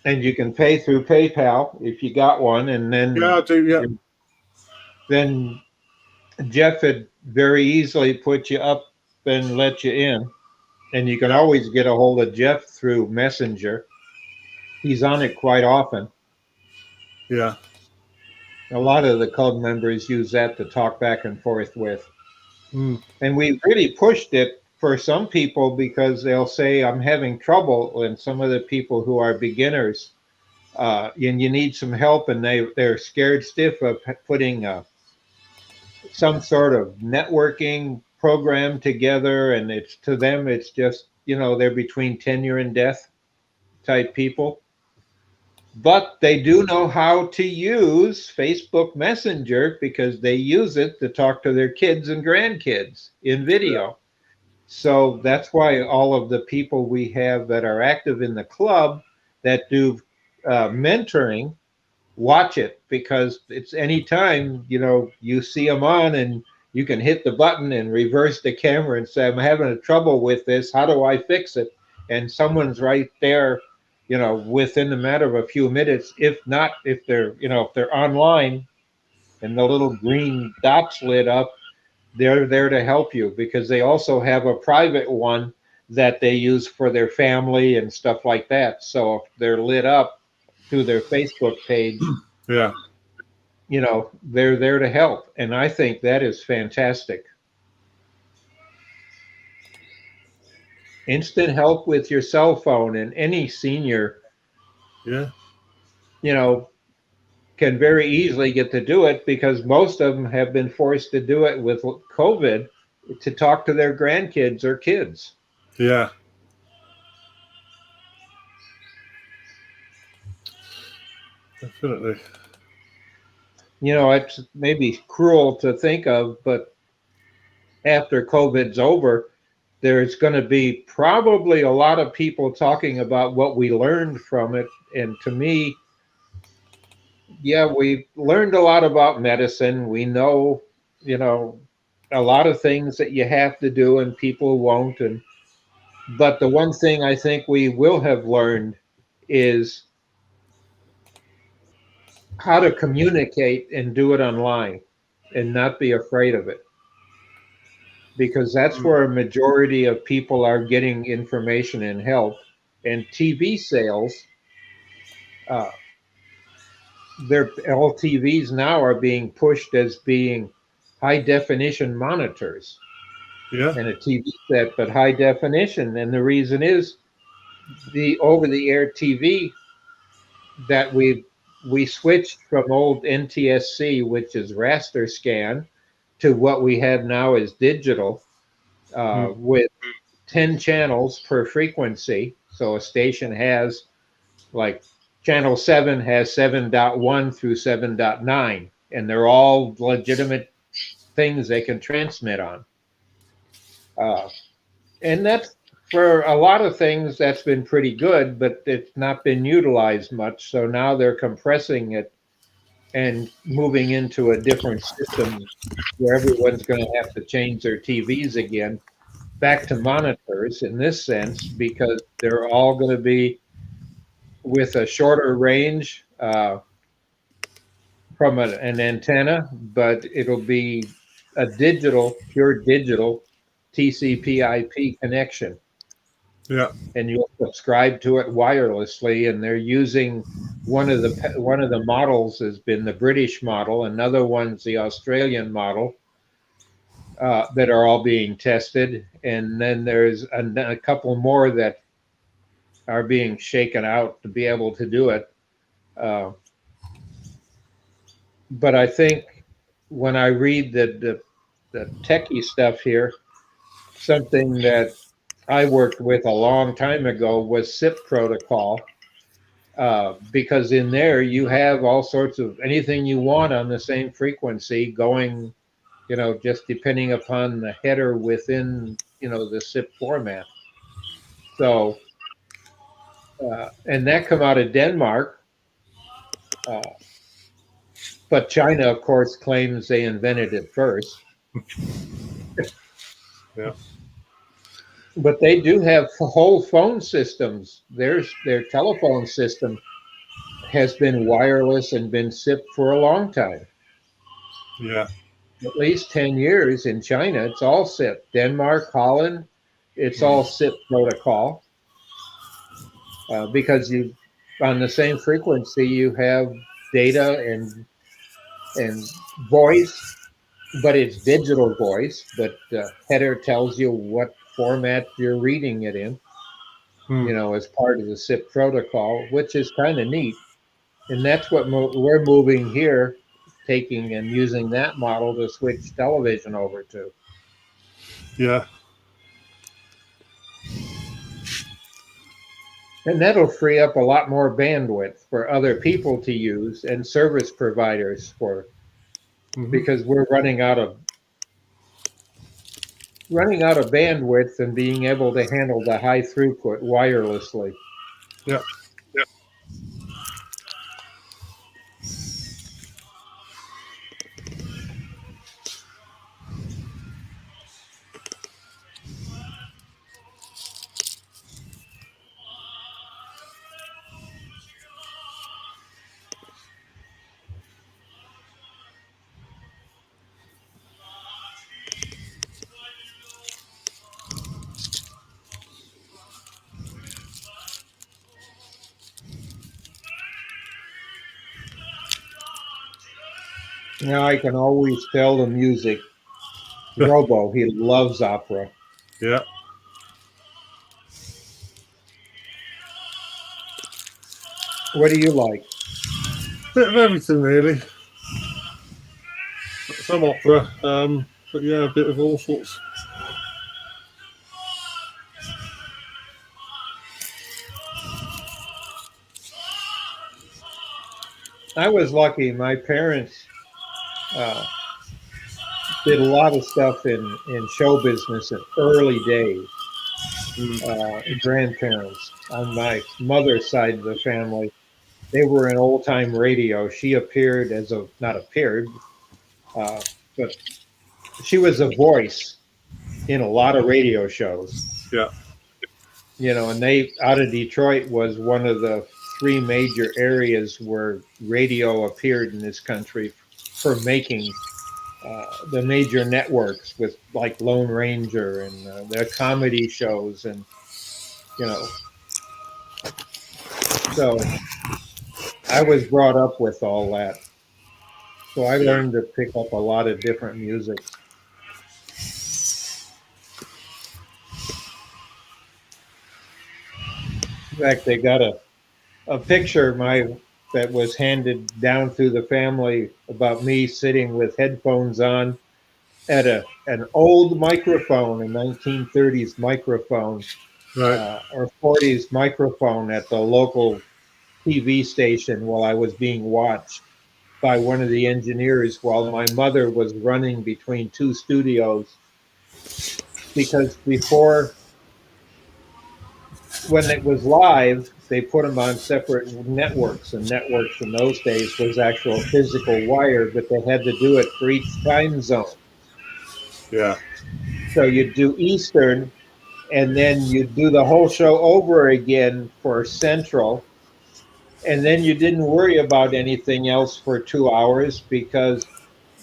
And you can pay through PayPal if you got one. And then, Yeah, I do. Yeah. then Jeff had very easily put you up and let you in. And you can always get a hold of Jeff through Messenger. He's on it quite often. Yeah. A lot of the club members use that to talk back and forth with. And we really pushed it for some people because they'll say, I'm having trouble. And some of the people who are beginners, and you need some help, and they're scared stiff of putting some sort of networking program together. And it's to them, it's just, they're between tenure and death type people. but they do know how to use Facebook Messenger because they use it to talk to their kids and grandkids in video. So that's why all of the people we have that are active in the club that do mentoring watch it, because it's anytime, you see them on, and you can hit the button and reverse the camera and say, I'm having a trouble with this, how do I fix it? And someone's right there, within a matter of a few minutes. If not, if they're online and the little green dots lit up, they're there to help you, because they also have a private one that they use for their family and stuff like that. So if they're lit up through their Facebook page, Yeah. they're there to help. And I think that is fantastic. Instant help with your cell phone, and any senior, Yeah. you know, can very easily get to do it, because most of them have been forced to do it with COVID to talk to their grandkids or kids. Yeah. Definitely. It's maybe cruel to think of, but after COVID's over, there's going to be probably a lot of people talking about what we learned from it. And to me, yeah, we learned a lot about medicine. We know, a lot of things that you have to do and people won't. But the one thing I think we will have learned is how to communicate and do it online and not be afraid of it. Because that's where a majority of people are getting information and help. And TV sales, uh, their LTVs now are being pushed as being high definition monitors Yeah. and a TV set, but high definition. And the reason is the over the air TV that we switched from old NTSC, which is raster scan, to what we have now is digital, with 10 channels per frequency. So a station has, like, channel 7 has 7.1 through 7.9, and they're all legitimate things they can transmit on. And that's, for a lot of things, that's been pretty good, but it's not been utilized much. So now they're compressing it and moving into a different system where everyone's going to have to change their TVs again back to monitors in this sense, because they're all going to be with a shorter range from an antenna, but it'll be a pure digital TCP/IP connection. Yeah. And you'll subscribe to it wirelessly. And they're using one of the models has been the British model, another one's the Australian model, that are all being tested. And then there's a couple more that are being shaken out to be able to do it. But I think when I read the techie stuff here, something that I worked with a long time ago was SIP protocol, because in there you have all sorts of anything you want on the same frequency going, just depending upon the header within, the SIP format. So, and that come out of Denmark, but China, of course, claims they invented it first. Yeah. But they do have whole phone systems. Their telephone system has been wireless and been SIP for a long time. Yeah. At least 10 years in China, it's all SIP. Denmark, Holland, it's all SIP protocol, because on the same frequency, you have data and voice, but it's digital voice, but header tells you what format you're reading it in, as part of the SIP protocol, which is kind of neat. And that's what we're moving here, taking and using that model to switch television over to. Yeah. And that'll free up a lot more bandwidth for other people to use and service providers for, Hmm. because we're running out of bandwidth and being able to handle the high throughput wirelessly. Yeah. Now I can always tell the music. Robo, he loves opera. Yeah. What do you like? Bit of everything, really. Some opera, but yeah, a bit of all sorts. I was lucky. My parents did a lot of stuff in show business in early days. Grandparents on my mother's side of the family, they were in old time radio. She appeared not appeared, but she was a voice in a lot of radio shows. Yeah. And they out of Detroit was one of the three major areas where radio appeared in this country for making the major networks with like Lone Ranger and the comedy shows, and so I was brought up with all that. So I learned to pick up a lot of different musics. In fact, they got a picture that was handed down through the family about me sitting with headphones on at an old microphone, a 1930s microphone, Right. or 40s microphone at the local TV station while I was being watched by one of the engineers while my mother was running between two studios. Because before, when it was live, they put them on separate networks, and networks in those days was actual physical wire, but they had to do it for each time zone. Yeah. So you'd do Eastern, and then you'd do the whole show over again for Central, and then you didn't worry about anything else for 2 hours because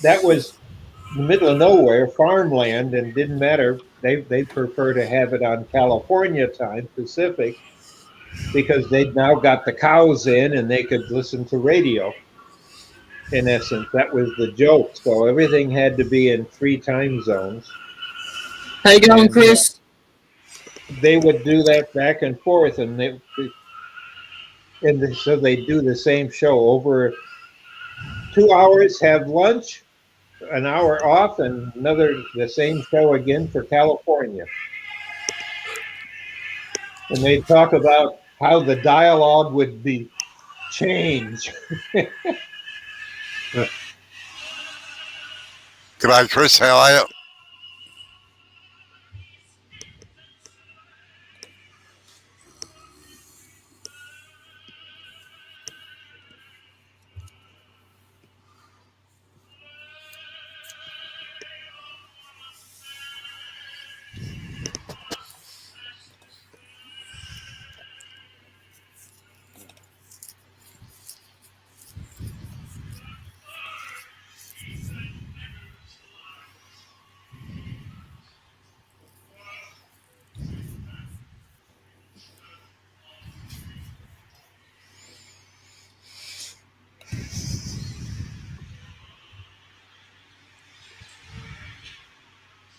that was the middle of nowhere, farmland, and didn't matter. They prefer to have it on California time, Pacific, because they'd now got the cows in and they could listen to radio. In essence, that was the joke. So everything had to be in three time zones, How you going, and Chris? they would do that back and forth, so they do the same show over 2 hours, have lunch, an hour off, and the same show again for California. And they talk about how the dialogue would be changed. G'day, Chris. How are you?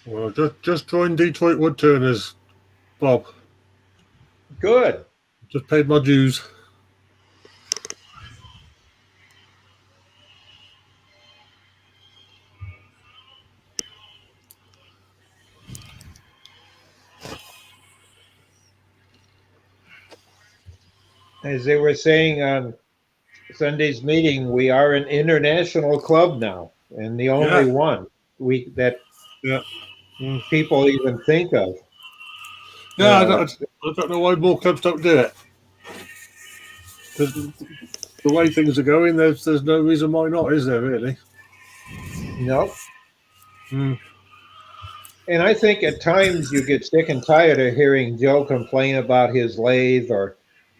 Well, just joined Detroit Woodturners, Bob. Good. Just paid my dues. as they were saying on Sunday's meeting, we are an international club now, and the only Yeah. one that Yeah. people even think of. Yeah, I don't know why more clubs don't do it. The way things are going, there's no reason why not, is there really? No. Mm. And I think at times you get sick and tired of hearing Joe complain about his lathe, or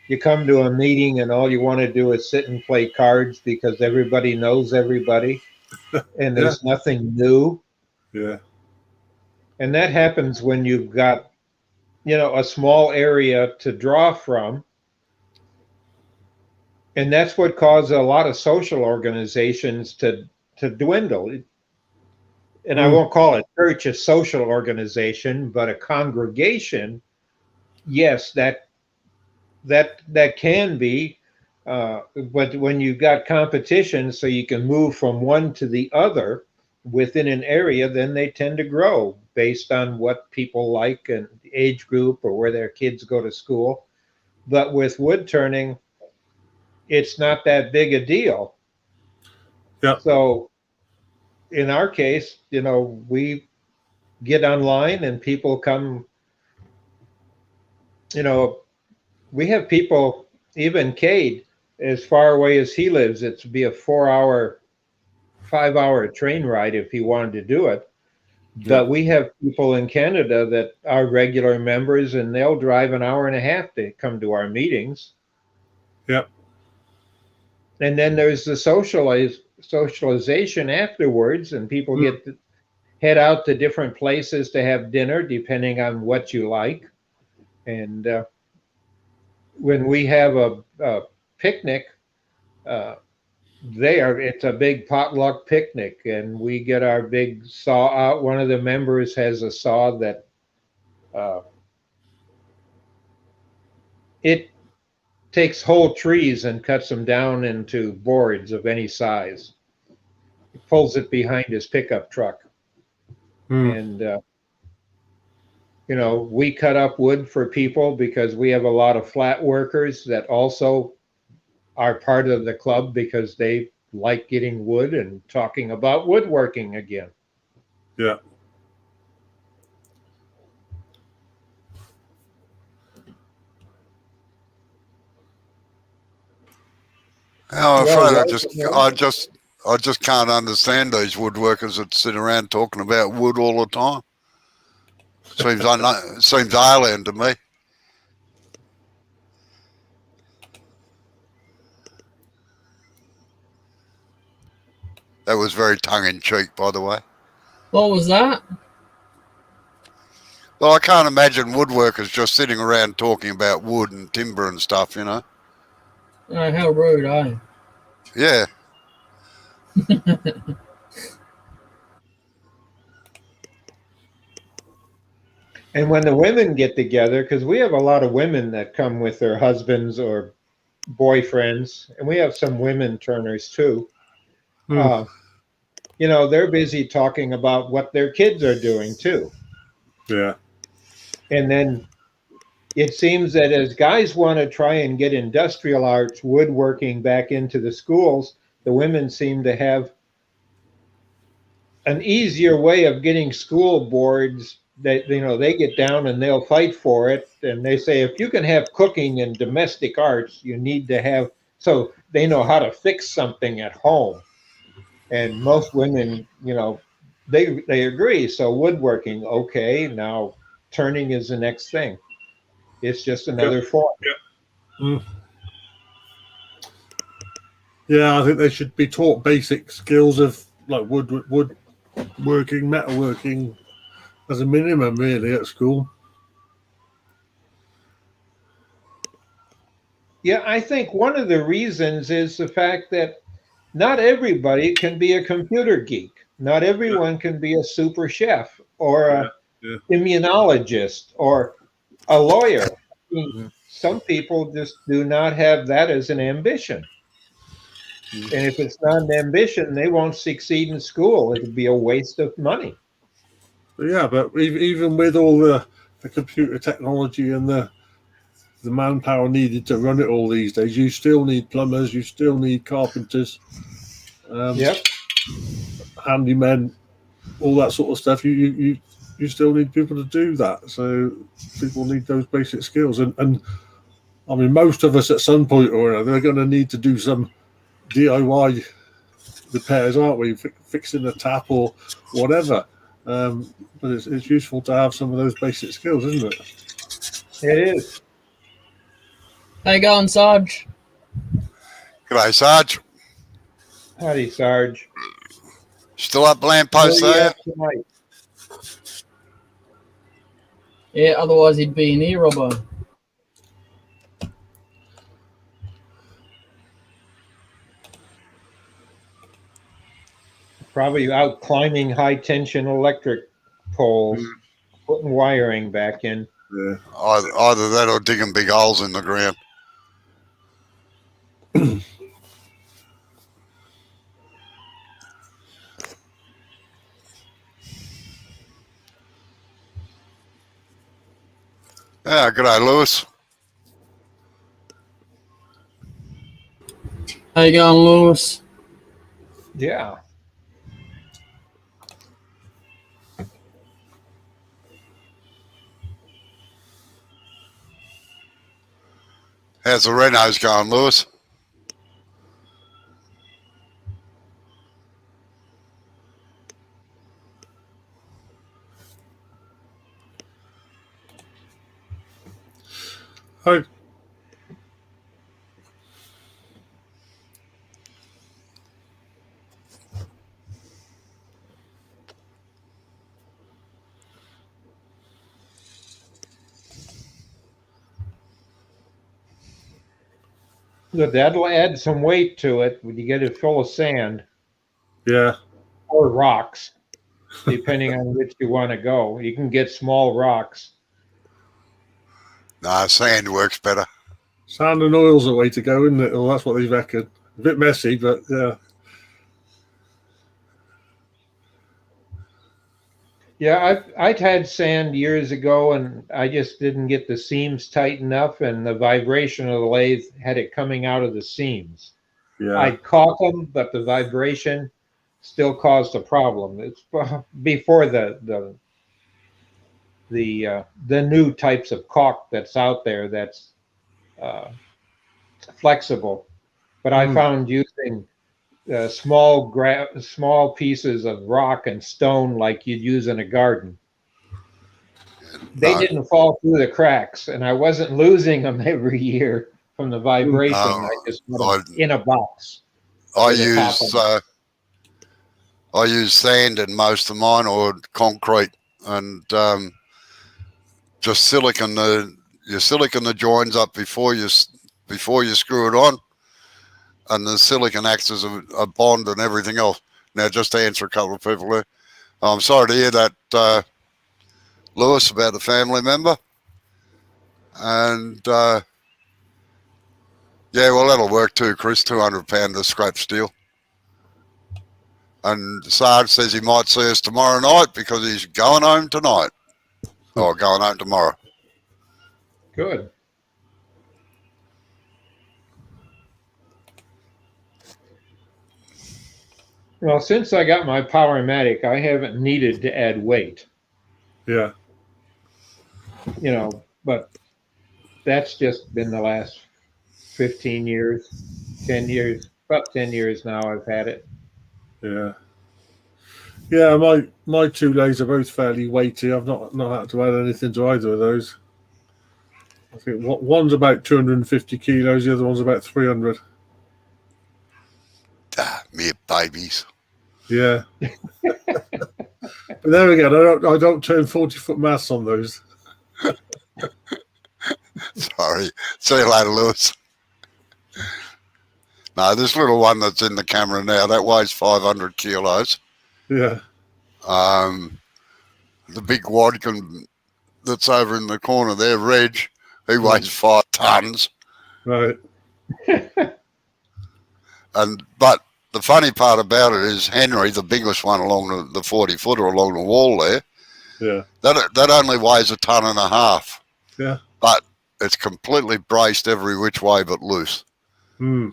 you come to a meeting and all you want to do is sit and play cards because everybody knows everybody and Yeah. there's nothing new. Yeah. And that happens when you've got, a small area to draw from. And that's what caused a lot of social organizations to dwindle. And I won't call it church a social organization, but a congregation, yes, that can be, but when you've got competition, so you can move from one to the other within an area, then they tend to grow based on what people like and the age group or where their kids go to school. But with wood turning, it's not that big a deal. Yeah. So in our case, we get online and people come, we have people, even Cade, as far away as he lives, it'd be a 4 hour, 5 hour train ride if he wanted to do it. Yeah. But we have people in Canada that are regular members and they'll drive an hour and a half to come to our meetings. Yeah. And then there's the socialization afterwards, and people get to head out to different places to have dinner depending on what you like. And when we have a picnic, it's a big potluck picnic, and we get our big saw out. One of the members has a saw that it takes whole trees and cuts them down into boards of any size. He pulls it behind his pickup truck. And we cut up wood for people because we have a lot of flat workers that also are part of the club because they like getting wood and talking about woodworking again. Yeah. I'm Well, afraid I just can't understand these woodworkers that sit around talking about wood all the time. Seems alien to me. That was very tongue in cheek, by the way. What was that? Well, I can't imagine woodworkers just sitting around talking about wood and timber and stuff, Oh, how rude, eh? Yeah. And when the women get together, because we have a lot of women that come with their husbands or boyfriends, and we have some women turners too. They're busy talking about what their kids are doing too. Yeah. And then it seems that as guys want to try and get industrial arts, woodworking back into the schools, the women seem to have an easier way of getting school boards that, they get down and they'll fight for it. And they say, if you can have cooking and domestic arts, you need to have, so they know how to fix something at home. And most women, they agree. So woodworking, okay, now turning is the next thing. It's just another form. Yeah, I think they should be taught basic skills of like woodworking, metalworking as a minimum, really, at school. Yeah, I think one of the reasons is the fact that not everybody can be a computer geek. Not everyone can be a super chef or a immunologist or a lawyer. Some people just do not have that as an ambition. And if it's not an ambition, they won't succeed in school. It'd be a waste of money. But yeah, but even with all the computer technology and the the manpower needed to run it all these days. You still need plumbers, you still need carpenters, Yep. handymen, all that sort of stuff. You still need people to do that. So people need those basic skills. And I mean, most of us at some point or another are going to need to do some DIY repairs, aren't we? Fixing a tap or whatever. But it's useful to have some of those basic skills, isn't it? It is. How you going, Sarge? G'day, Sarge. Howdy, Sarge. Still up lamppost Where are you there? at tonight? Yeah, otherwise he'd be in here, Robbo. Probably out climbing high tension electric poles, putting wiring back in. Yeah. Either that or digging big holes in the ground. Yeah, g'day, Lewis. How you going, Lewis? Yeah. How's the renos going, Lewis? Hi. Good. That'll add some weight to it when you get it full of sand Yeah. or rocks, depending on which you want to go. You can get small rocks. Nah, sand works better. Sand and oil's the way to go, isn't it? Well, that's what they reckon. A bit messy, but yeah. Yeah, I'd had sand years ago, and I just didn't get the seams tight enough, and the vibration of the lathe had it coming out of the seams. Yeah. I'd caulk them, but the vibration still caused a problem. It's before the new types of caulk that's out there that's flexible. But I found using small pieces of rock and stone like you'd use in a garden. They didn't fall through the cracks, and I wasn't losing them every year from the vibration. I just put them in a box. I use sand in most of mine, or concrete, and just silicon the joins up before you screw it on, and the silicon acts as a bond and everything else. Now, just to answer a couple of people there, I'm sorry to hear that, Lewis, about the family member, and yeah, well, that'll work too, Chris. £200 of scrap steel. And Sarge says he might see us tomorrow night because he's going home tonight. Or going home tomorrow. Good. Well, since I got my Powermatic, I haven't needed to add weight. Yeah. You know, but that's just been the last 15 years, 10 years, about 10 years now I've had it. Yeah. Yeah, my two lathes are both fairly weighty. I've not had to add anything to either of those. I think one's about 250 kilos, the other one's about 300. Mere babies. Yeah. But there we go. I don't turn 40-foot mass on those. Sorry. See you later, Lewis. No, this little one that's in the camera now, that weighs 500 kilos. Yeah. The big Wadkin that's over in the corner there, Reg, he weighs 5 tons. Right. But the funny part about it is Henry, the biggest one along the 40-footer along the wall there, Yeah. that only weighs 1.5 tons. Yeah. But it's completely braced every which way but loose. Hmm.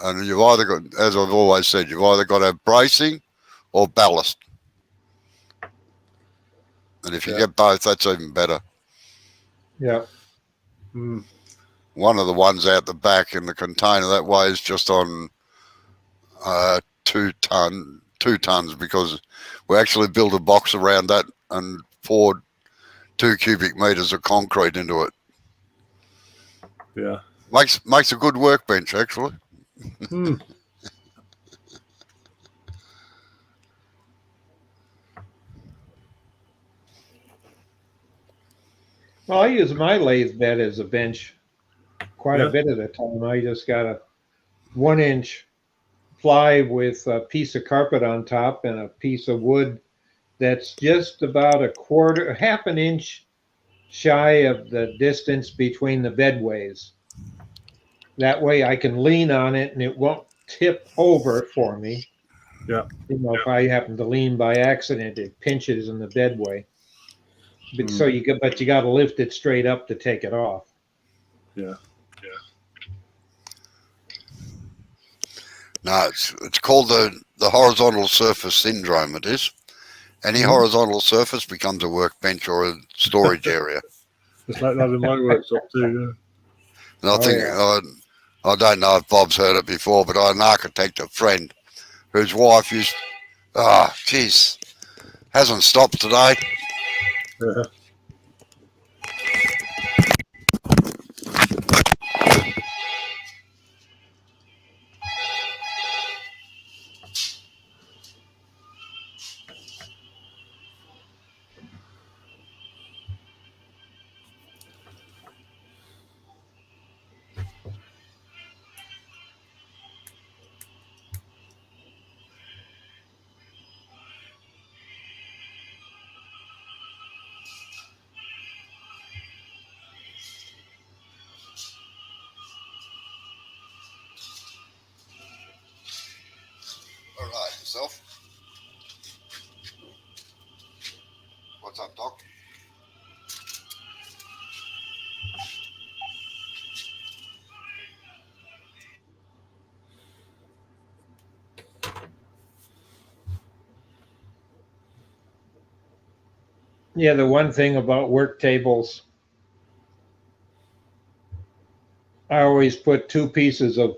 And you've either got, as I've always said, you've either got to have bracing or ballast. And if you Yeah. get both, that's even better. Yeah. Hmm. One of the ones out the back in the container that weighs just on 2 tons, because we actually built a box around that and poured 2 cubic meters of concrete into it. Yeah. Makes a good workbench, actually. Hmm. Well, I use my lathe bed as a bench quite Yeah. a bit of the time. I just got a 1-inch ply with a piece of carpet on top and a piece of wood that's just about half an inch shy of the distance between the bedways. That way I can lean on it and it won't tip over for me. Yeah. You know, if I happen to lean by accident, it pinches in the bedway. But Hmm. so but you got to lift it straight up to take it off. Yeah. No, it's called the horizontal surface syndrome. It is. Any horizontal surface becomes a workbench or a storage area. It's like that in my workshop too. And I think, yeah. I don't know if Bob's heard it before, but I had an architect, a friend, whose wife hasn't stopped today. Yeah. All right, yourself. What's up, Doc? Yeah, the one thing about work tables, I always put 2 pieces of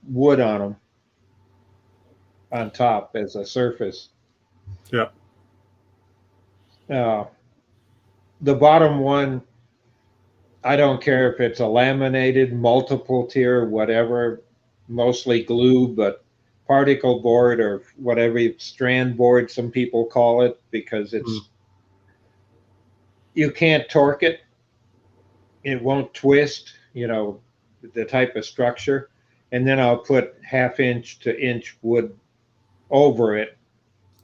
wood on them on top as a surface. Yeah. Uh, the bottom one, I don't care if it's a laminated, multiple tier, whatever, mostly glue, but particle board or whatever strand board some people call it, because you can't torque it. It won't twist, you know, the type of structure. And then I'll put 1/2 inch to inch wood over it,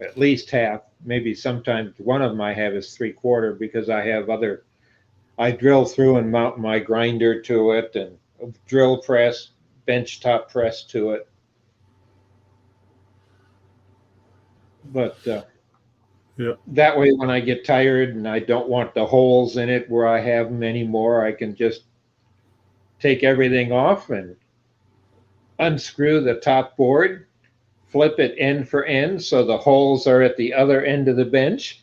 at least half. Maybe sometimes one of them I have is 3/4 because I drill through and mount my grinder to it and drill press, bench top press to it. But Yeah. that way, when I get tired and I don't want the holes in it where I have them anymore, I can just take everything off and unscrew the top board, flip it end for end so the holes are at the other end of the bench,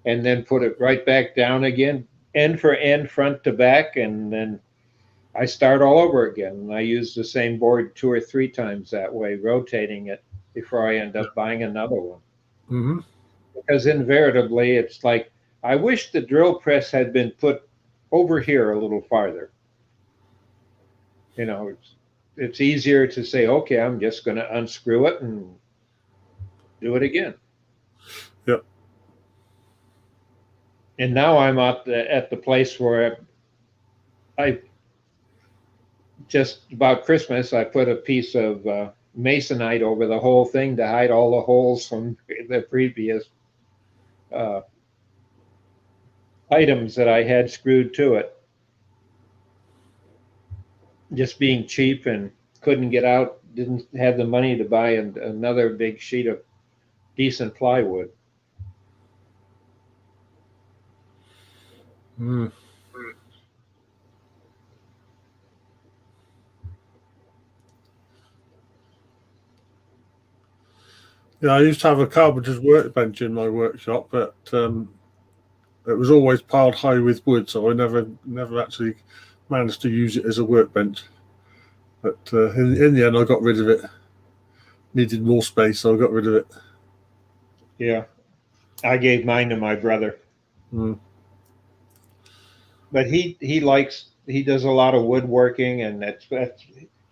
and then put it right back down again, end for end, front to back, and then I start all over again. And I use the same board 2 or 3 times that way, rotating it before I end up buying another one. Mm-hmm. Because invariably, it's like, I wish the drill press had been put over here a little farther. You know, it's easier to say, okay, I'm just going to unscrew it and do it again. Yeah. And now I'm at the place where I just about Christmas, I put a piece of masonite over the whole thing to hide all the holes from the previous items that I had screwed to it. Just being cheap and couldn't get out, didn't have the money to buy another big sheet of decent plywood. Mm. Yeah, I used to have a carpenter's workbench in my workshop, but it was always piled high with wood, so I never actually managed to use it as a workbench. But in the end, I got rid of it. Needed more space, so I got rid of it. Yeah, I gave mine to my brother. Mm. But he does a lot of woodworking, and that's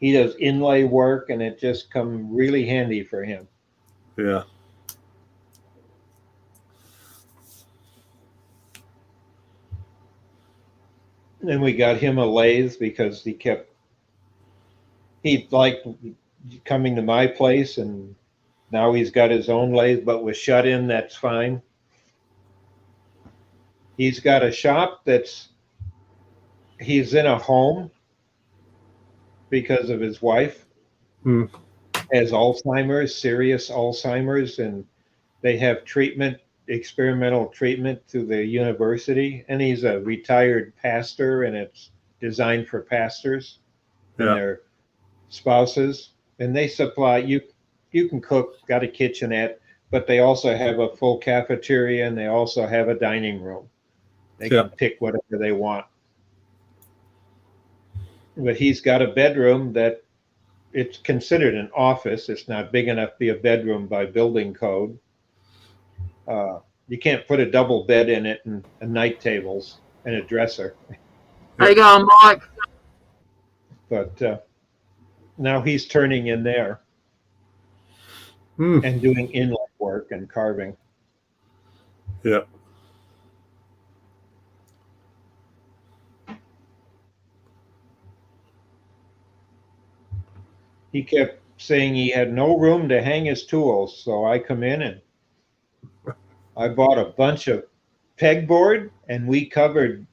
he does inlay work, and it just come really handy for him. Yeah. And then we got him a lathe because he liked coming to my place, and now he's got his own lathe, but with shut in, that's fine. He's got a shop he's in a home because of his wife Mm. has Alzheimer's, serious Alzheimer's, and they have experimental treatment through the university, and he's a retired pastor, and it's designed for pastors and Yeah. their spouses, and they supply you can cook, got a kitchenette, but they also have a full cafeteria, and they also have a dining room. They Yeah. can pick whatever they want. But he's got a bedroom that it's considered an office. It's not big enough to be a bedroom by building code. You can't put a double bed in it, and night tables and a dresser. How you going, Mike? But now he's turning in there Mm. and doing inlay work and carving. Yeah. He kept saying he had no room to hang his tools, so I come in and I bought a bunch of pegboard, and we covered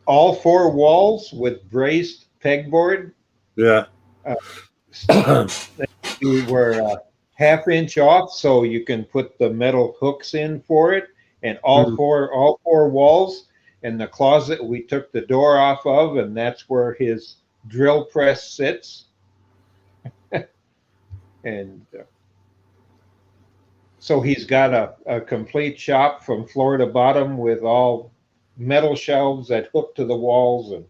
all 4 walls with braced pegboard. Yeah. We were half-inch off, so you can put the metal hooks in for it, and all four walls. And the closet we took the door off of, and that's where his drill press sits. And so he's got a complete shop from floor to bottom with all metal shelves that hook to the walls, and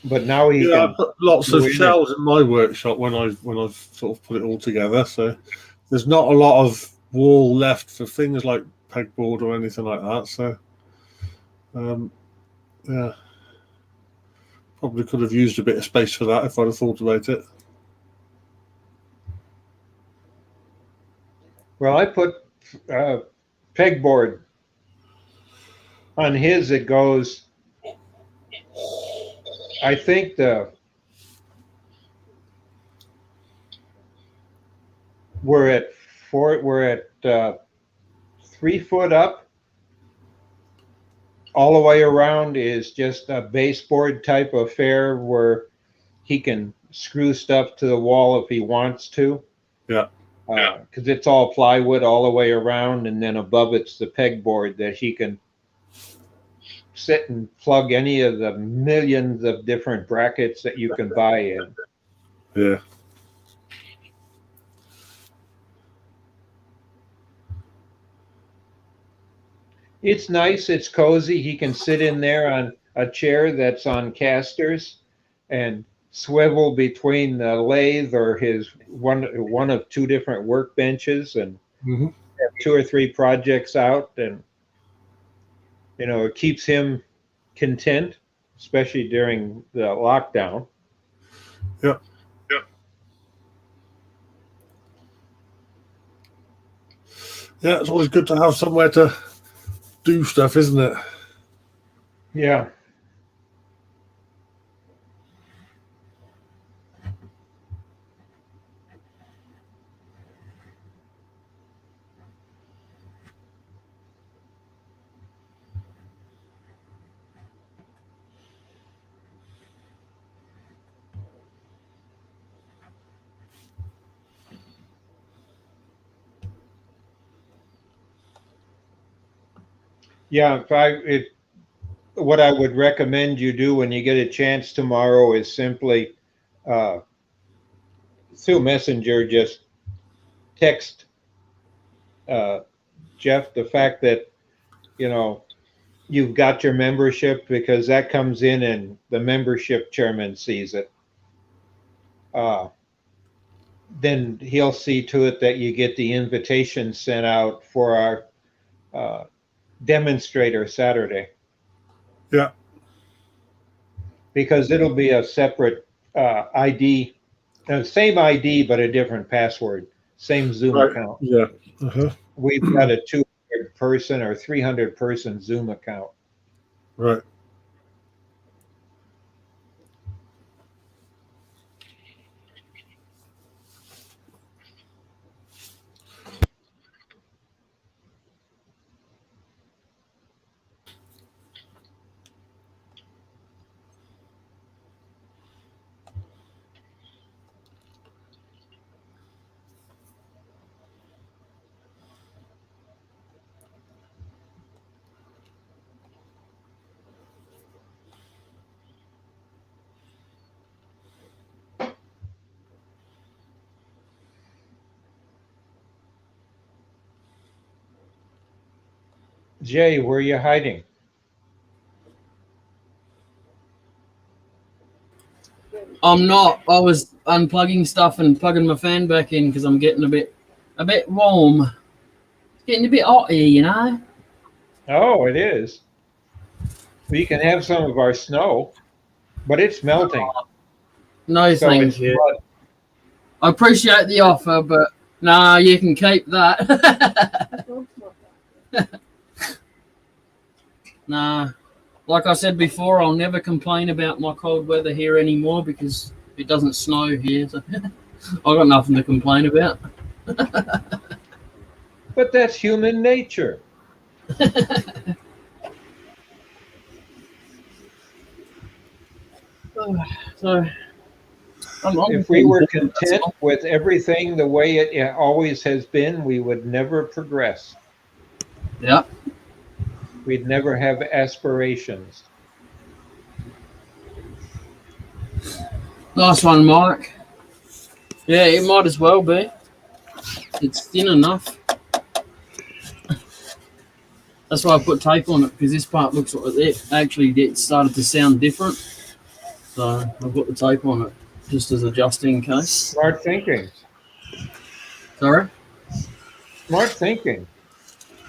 but now he Yeah, I can put lots go of in shelves in my workshop when I've sort of put it all together. So there's not a lot of wall left for things like pegboard or anything like that. So yeah, probably could have used a bit of space for that if I'd have thought about it. Well, I put pegboard on his. It goes, I think we're at 3 foot up. All the way around is just a baseboard type affair where he can screw stuff to the wall if he wants to. Yeah. Because it's all plywood all the way around, and then above it's the pegboard that he can sit and plug any of the millions of different brackets that you can buy in. Yeah. It's nice, it's cozy. He can sit in there on a chair that's on casters and swivel between the lathe or his one of 2 different workbenches, and have 2 or 3 projects out, and it keeps him content, especially during the lockdown. Yeah. Yeah, it's always good to have somewhere to do stuff, isn't it? Yeah. Yeah, what I would recommend you do when you get a chance tomorrow is simply through Messenger, just text Jeff the fact that, you know, you've got your membership, because that comes in and the membership chairman sees it. Then he'll see to it that you get the invitation sent out for our demonstrator Saturday, Yeah. because it'll be a separate ID, same ID but a different password, same Zoom Right. account. Yeah. Uh-huh. We've got a 200 person or 300 person Zoom account. Right. Jay, where are you hiding? I'm not. I was unplugging stuff and plugging my fan back in because I'm getting a bit warm. It's getting a bit hot here, you know. Oh, it is. We can have some of our snow, but it's melting. No, So thank it's you. mud. I appreciate the offer, but nah, you can keep that. Nah, like I said before, I'll never complain about my cold weather here anymore because it doesn't snow here. So I've got nothing to complain about. But that's human nature. So If we were content with everything the way it always has been, we would never progress. Yeah, We'd never have aspirations. nice one, Mike. Yeah, it might as well be. It's thin enough. That's why I put tape on it, because this part looks like it started to sound different. So I've got the tape on it just as a just in case. Smart thinking. Sorry? Smart thinking.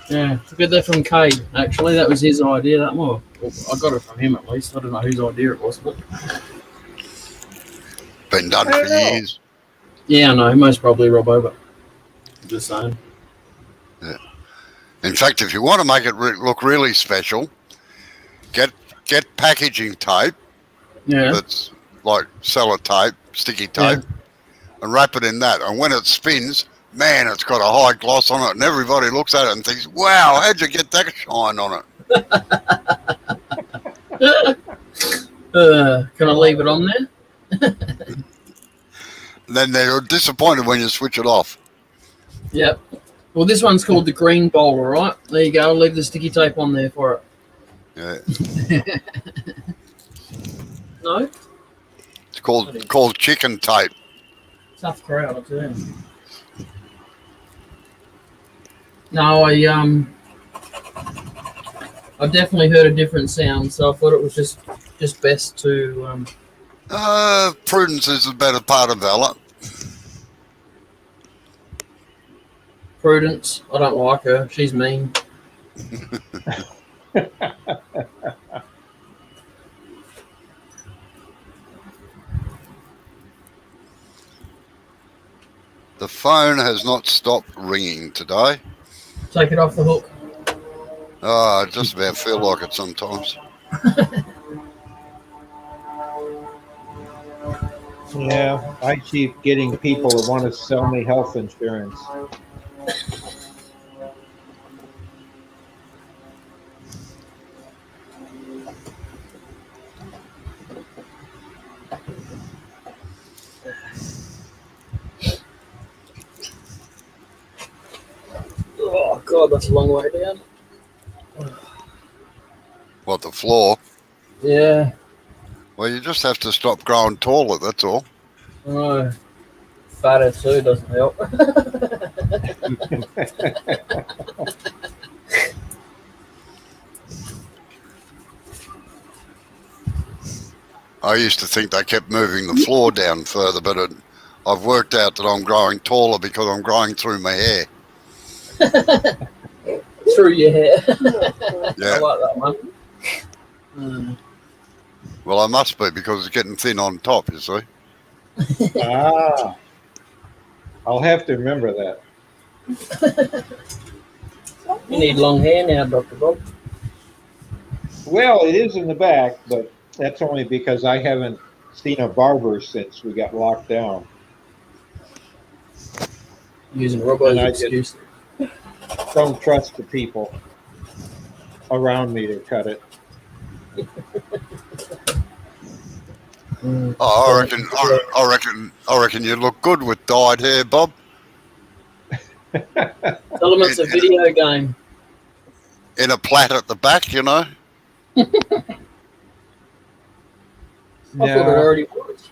Yeah, I got that from Cade, actually. That was his idea. That more. I got it from him at least. I don't know whose idea it was, but Been done for years. yeah, I know. Most probably Robbo, but I'm just saying. Yeah. In fact, if you want to make it look really special, get packaging tape. Yeah. That's like sellotape, sticky tape, and wrap it in that. And when it spins, man, it's got a high gloss on it, and everybody looks at it and thinks, "Wow, how'd you get that shine on it?" Can I leave it on there? And then they're disappointed when you switch it off. Yep. Well, this one's called the green bowl, all right? There you go. I'll leave the sticky tape on there for it. Yeah. No? It's called chicken tape. Tough crowd, I tell you. No, I definitely heard a different sound, so I thought it was just best to Prudence is the better part of valor. Prudence. I don't like her. She's mean. The phone has not stopped ringing today. Take it off the hook. Oh, I just about feel like it sometimes. Yeah, I keep getting people that want to sell me health insurance. Oh, God, that's a long way down. What, the floor? Yeah. Well, you just have to stop growing taller, that's all. I know. fatter too doesn't help. I used to think they kept moving the floor down further, but I've worked out that I'm growing taller because I'm growing through my hair. Through your hair. Yeah. I like that one. Well, I must be because it's getting thin on top, you see. Ah, I'll have to remember that. You need long hair now, Dr. Bob. Well, it is in the back, but that's only because I haven't seen a barber since we got locked down. Using Robbo's And I excuse. Don't trust the people around me to cut it. Oh, I reckon you look good with dyed hair, Bob. Tell them it's a video game. In a plait at the back, you know. I thought it already was.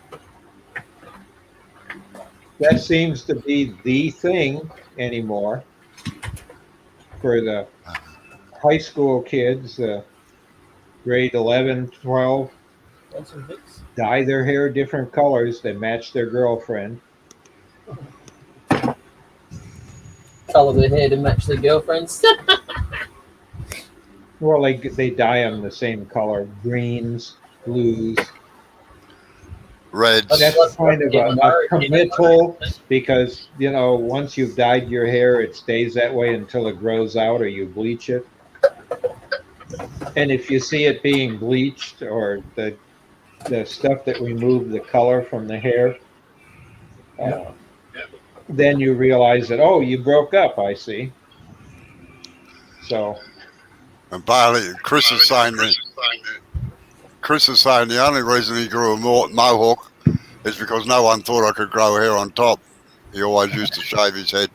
That seems to be the thing anymore for the high school kids, grade 11, 12, dye their hair different colors that match their girlfriend. Colour their hair to match their girlfriends. Well, they dye them the same color, greens, blues. Reds. That's kind of a committal because, you know, once you've dyed your hair, it stays that way until it grows out or you bleach it. And if you see it being bleached or the stuff that removed the color from the hair, then you realize that, oh, you broke up, I see. So. And Bailey, Chris is saying the only reason he grew a mohawk is because no one thought I could grow hair on top. He always used to shave his head.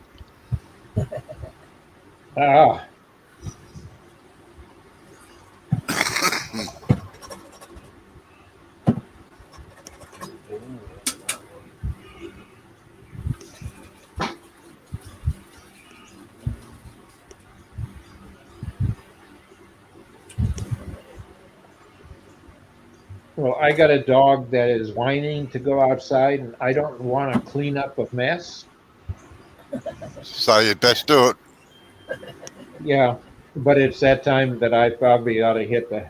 Ah. Well, I got a dog that is whining to go outside, and I don't want to clean up a mess. So you'd best do it. Yeah, but it's that time that I probably ought to hit the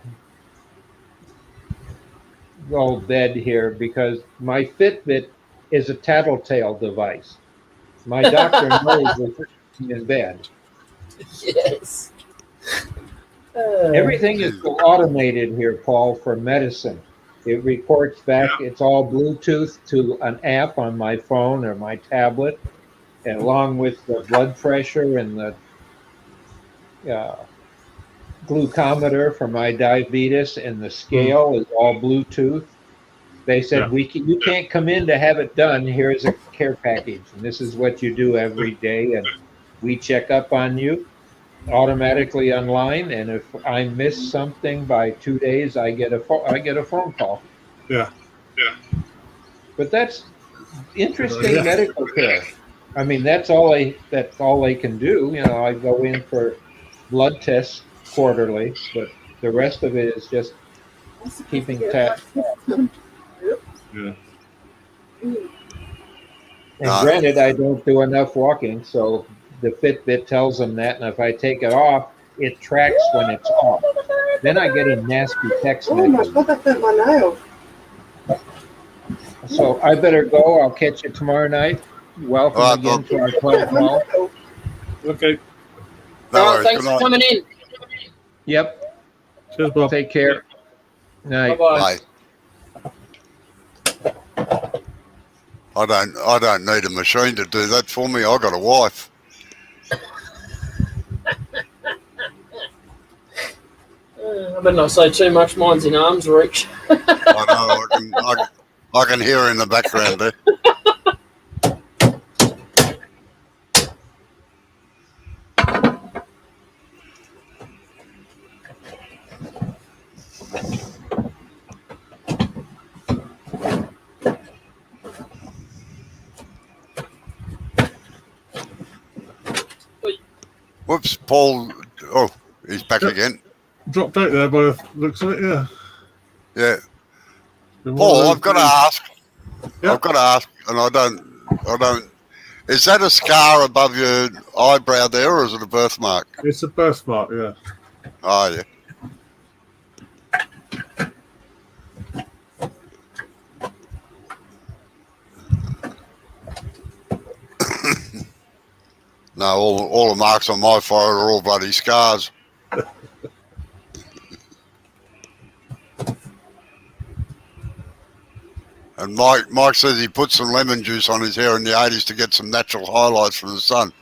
old bed here because my Fitbit is a tattletale device. My doctor knows if I'm in bed. Yes. Everything is so automated here, Paul, for medicine. It reports back, it's all Bluetooth to an app on my phone or my tablet, and along with the blood pressure and the glucometer for my diabetes, and the scale is all Bluetooth. They said, you can't come in to have it done. Here's a care package, and this is what you do every day, and we check up on you automatically online, and if I miss something by 2 days, I get a phone call. Yeah. But that's interesting medical care. I mean, that's all they can do. You know, I go in for blood tests quarterly, but the rest of it is just keeping tabs. Yeah. And granted, I don't do enough walking, so the Fitbit tells them that, and if I take it off, it tracks when it's off. Then I get a nasty text message. Oh my God, that bit my nail. So I better go. I'll catch you tomorrow night. Welcome again to our club, Paul. Okay. No, thanks for coming in. Yep. Cheers, Bob. Take care. Night. Bye-bye. Bye. I don't need a machine to do that for me. I got a wife. I better not say too much. Mine's in arm's reach. I know. I can hear her in the background there. Whoops, Paul. Oh, he's back Yep. again. Dropped out there by the looks of it, yeah. Yeah. Been one of Paul, those I've got to days. ask. Yeah. I've got to ask, and I don't. Is that a scar above your eyebrow there, or is it a birthmark? It's a birthmark, yeah. Oh, yeah. No, all the marks on my forehead are all bloody scars. And Mike says he put some lemon juice on his hair in the 80s to get some natural highlights from the sun.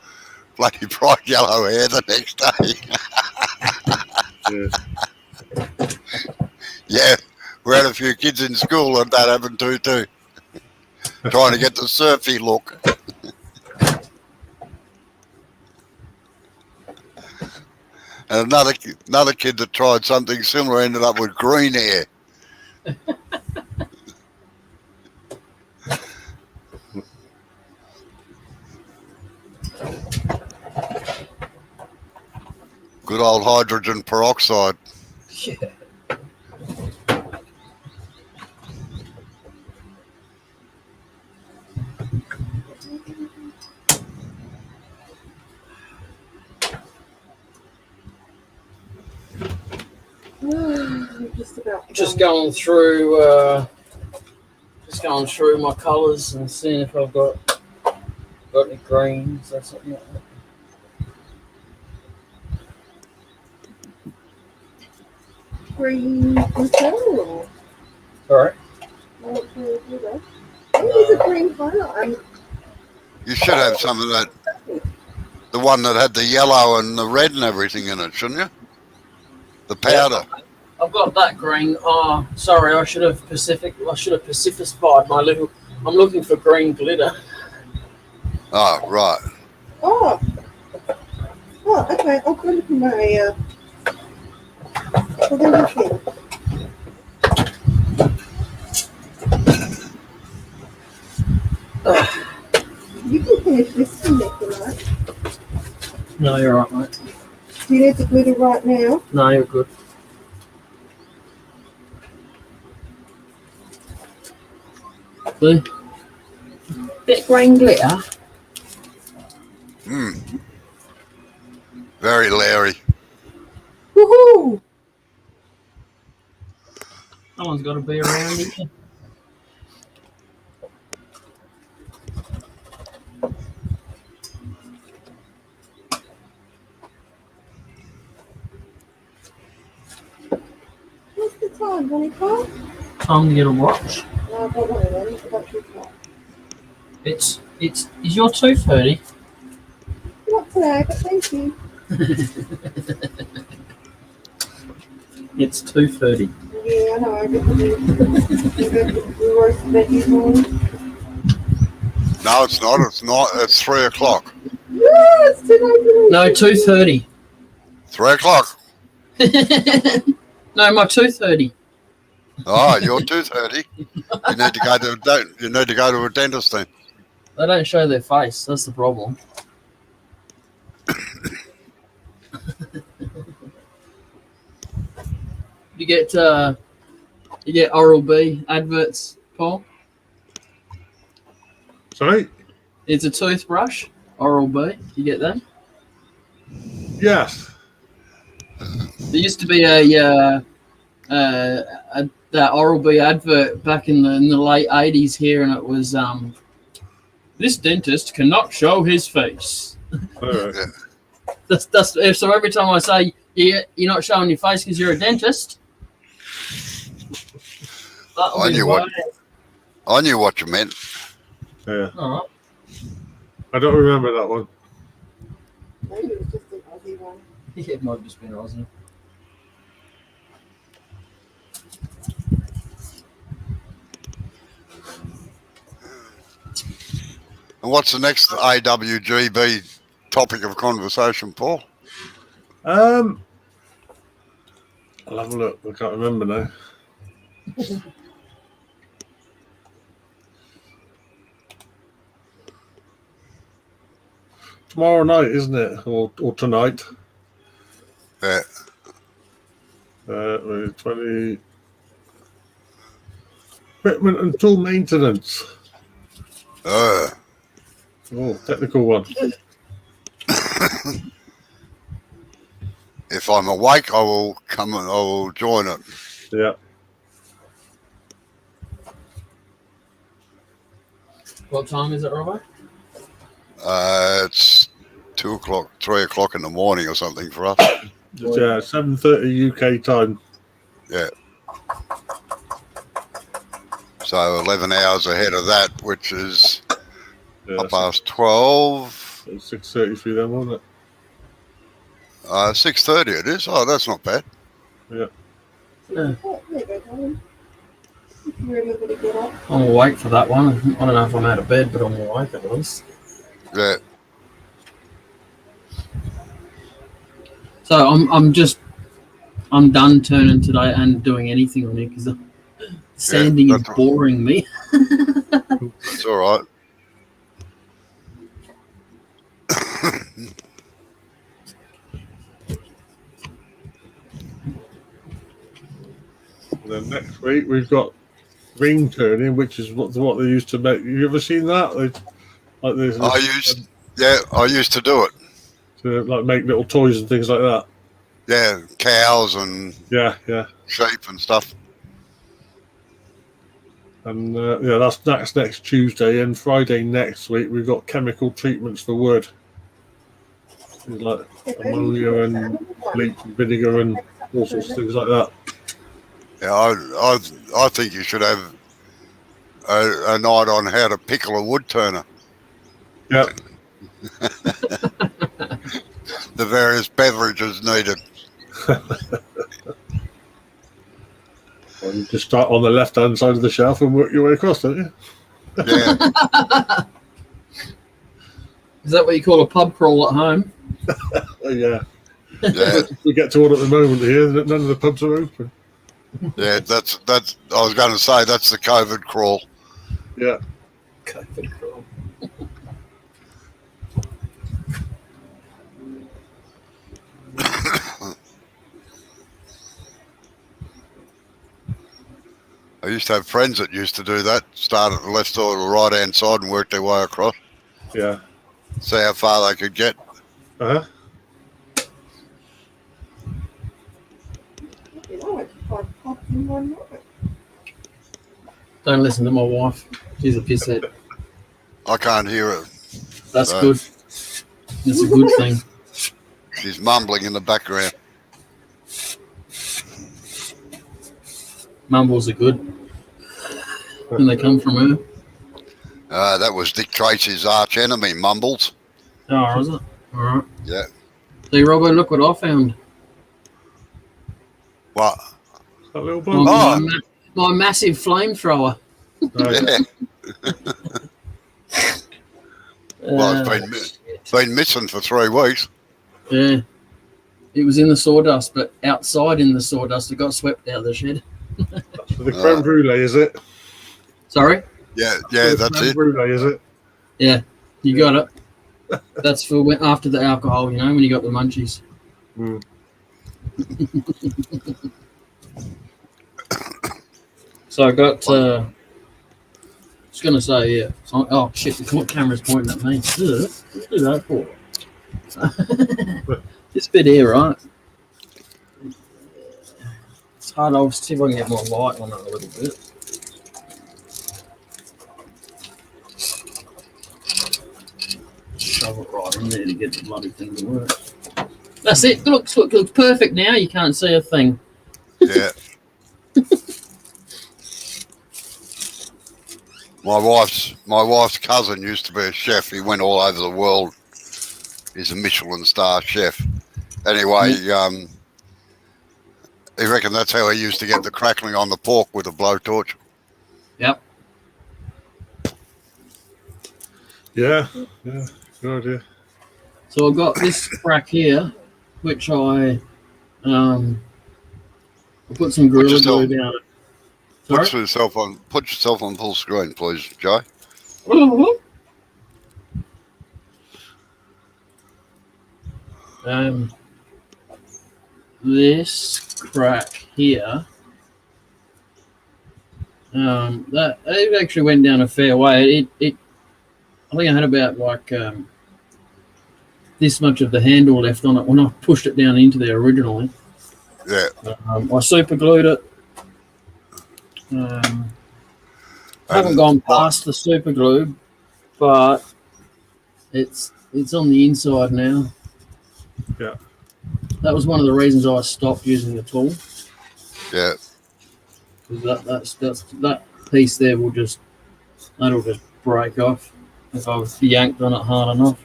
Bloody bright yellow hair the next day. Yeah. Yeah, we had a few kids in school and that happened too. Trying to get the surfy look. And another kid that tried something similar ended up with green hair. Good old hydrogen peroxide. Yeah. Just going through my colours and seeing if I've got any greens or something like that. Green flower. All right. Oh, there's a green flower. You should have some of that. The one that had the yellow and the red and everything in it, shouldn't you? The powder. I've got that green. Oh, sorry, I should have specified my little. I'm looking for green glitter. Oh, right. Oh, okay. I'll go look at my. I'll go look here. You can finish this one if you like. No, you're right, mate. Do you need the glitter right now? No, you're good. See? Bit of green glitter. Very Larry. Woohoo! Someone's got to be around here. What's the time, honeycomb? Time to get a watch. No, I don't want it then. It's about 2 o'clock. Is your 2:30? Not today, but thank you. It's 2:30. Yeah, I know. I get to do roast veggies on. No, it's not. It's not. It's 3 o'clock. Yeah, it's too late. No, 2:30. 3 o'clock. No, my 2:30. Oh, you're 2:30. You need to go to a dentist then. They don't show their face. That's the problem. You get Oral-B adverts, Paul. Sorry? It's a toothbrush, Oral-B. You get that? Yes. There used to be that Oral-B advert back in the late 80s here, and it was this dentist cannot show his face. All right. That's so every time I say you're not showing your face because you're a dentist. I knew what you meant. Yeah. All right. I don't remember that one. Maybe it was just an Aussie one. Yeah, it might have just been Aussie. And what's the next AWGB topic of conversation, Paul? I'll have a look. I can't remember now. tomorrow night, isn't it? Or tonight? Yeah. 20 equipment and tool maintenance. Oh, technical one. If I'm awake, I will come and I will join it. Yeah. What time is it, Robbo? It's 2 o'clock, 3 o'clock in the morning or something for us. Yeah, 7:30 UK time. Yeah. So 11 hours ahead of that, which is up past 12. 6:30 for them, wasn't it? 6:30 it is. Oh, that's not bad. Yeah. Yeah. Oh, there you go, darling. You're able to get up. I'm awake for that one. I don't know if I'm out of bed, but I'm awake at least. Yeah. So I'm done turning today and doing anything on it because sanding is boring me. That's all right. Then next week we've got ring turning, which is what they used to make. You ever seen that? Like this, I used to do it. To like make little toys and things like that. Yeah, cows and Yeah. sheep and stuff. And that's next Tuesday, and Friday next week we've got chemical treatments for wood. It's like ammonia and bleach and vinegar and all sorts of things like that. Yeah, I think you should have a night on how to pickle a wood turner. Yeah. The various beverages needed. Well, you just start on the left-hand side of the shelf and work your way across, don't you? Yeah. Is that what you call a pub crawl at home? Yeah. Yeah. We get to one at the moment here. None of the pubs are open. Yeah, that's. I was going to say that's the COVID crawl. Yeah. COVID crawl. I used to have friends that used to do that. Start at the left side or the right-hand side and work their way across. Yeah. See how far they could get. Uh-huh. Don't listen to my wife. She's a pisshead. I can't hear her. That's good. It's a good thing. She's mumbling in the background. Mumbles are good when they come from her. That was Dick Tracy's arch enemy, Mumbles. Oh, is it? All right. Yeah. See, Robbo, look what I found. What? That little bug. My massive flamethrower. Yeah. Well, it's been missing for 3 weeks. Yeah. It was in the sawdust, but outside in the sawdust, it got swept out of the shed. That's for the creme brulee, is it? Sorry? Yeah, that's creme it. brulee, is it? Yeah, you got it. That's for after the alcohol, when you got the munchies. Mm. So I got, I was going to say, yeah. Oh, shit, the camera's pointing at me. Ugh, let's do that for. This bit here, right? It's hard. I'll see if I can get more light on it a little bit. Shove it right in there to get the bloody thing to work. That's it. It looks perfect now. You can't see a thing. Yeah. My wife's cousin used to be a chef. He went all over the world. He's a Michelin star chef. Anyway, he reckoned that's how he used to get the crackling on the pork with a blowtorch. Yep. Yeah. Good idea. So I've got this crack here, which I put some Gorilla Glue down it. Put yourself on full screen, please, Joe. This crack here, that it actually went down a fair way. I think I had about like this much of the handle left on it when I pushed it down into there originally. Yeah. I super glued it. I haven't gone past the super glue, but it's on the inside now. Yeah. That was one of the reasons I stopped using the tool. Yeah. That piece there will just break off if I've yanked on it hard enough.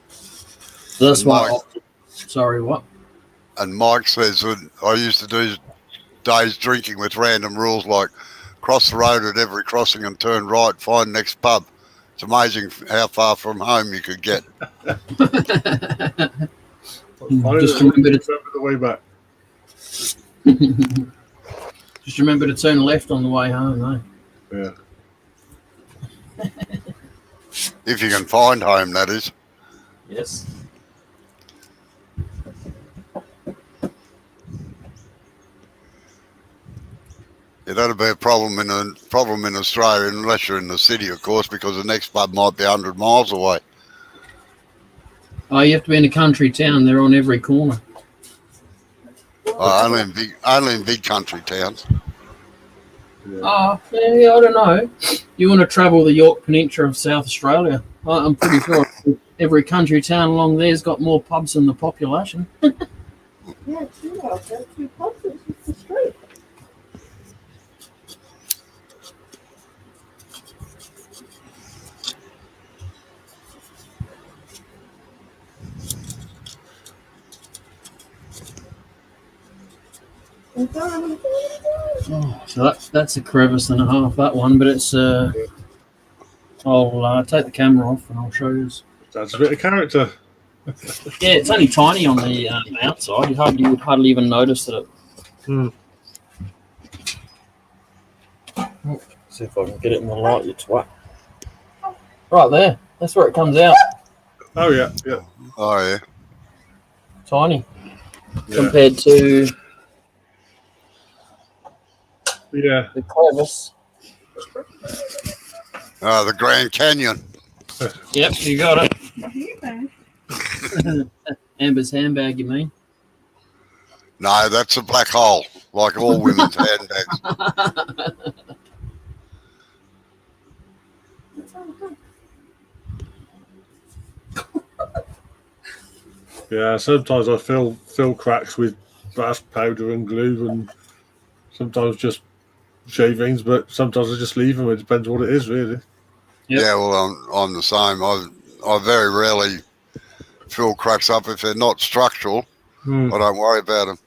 So that's why. Sorry, what? And Mike says that I used to do days drinking with random rules like cross the road at every crossing and turn right, find next pub. It's amazing how far from home you could get. Just remember the way back. Just remember to turn left on the way home, Yeah. If you can find home, that is. Yes. Yeah, that'd be a problem in Australia, unless you're in the city, of course, because the next pub might be 100 miles away. Oh, you have to be in a country town. They're on every corner. Only in big country towns. Yeah. Oh, yeah, I don't know. You want to travel the York Peninsula of South Australia? I'm pretty sure every country town along there's got more pubs than the population. Yeah, two of them. Two pubs. It's just the street. Oh, so that's a crevice and a half, that one, but it's I'll take the camera off and I'll show you. That's a bit of character. Yeah, it's only tiny on the outside. You would hardly even notice that. See if I can get it in the light, you twat. Right there. That's where it comes out. Oh yeah, yeah. Oh yeah. Tiny Yeah. compared to Yeah. the crevice. The Grand Canyon. Yep, you got it. Yeah. Amber's handbag, you mean? No, that's a black hole, like all women's handbags. Yeah, sometimes I fill cracks with brass powder and glue, and sometimes just shavings, but sometimes I just leave them. It depends what it is, really. Yep. Yeah, well, I'm the same. I very rarely fill cracks up if they're not structural. I don't worry about them.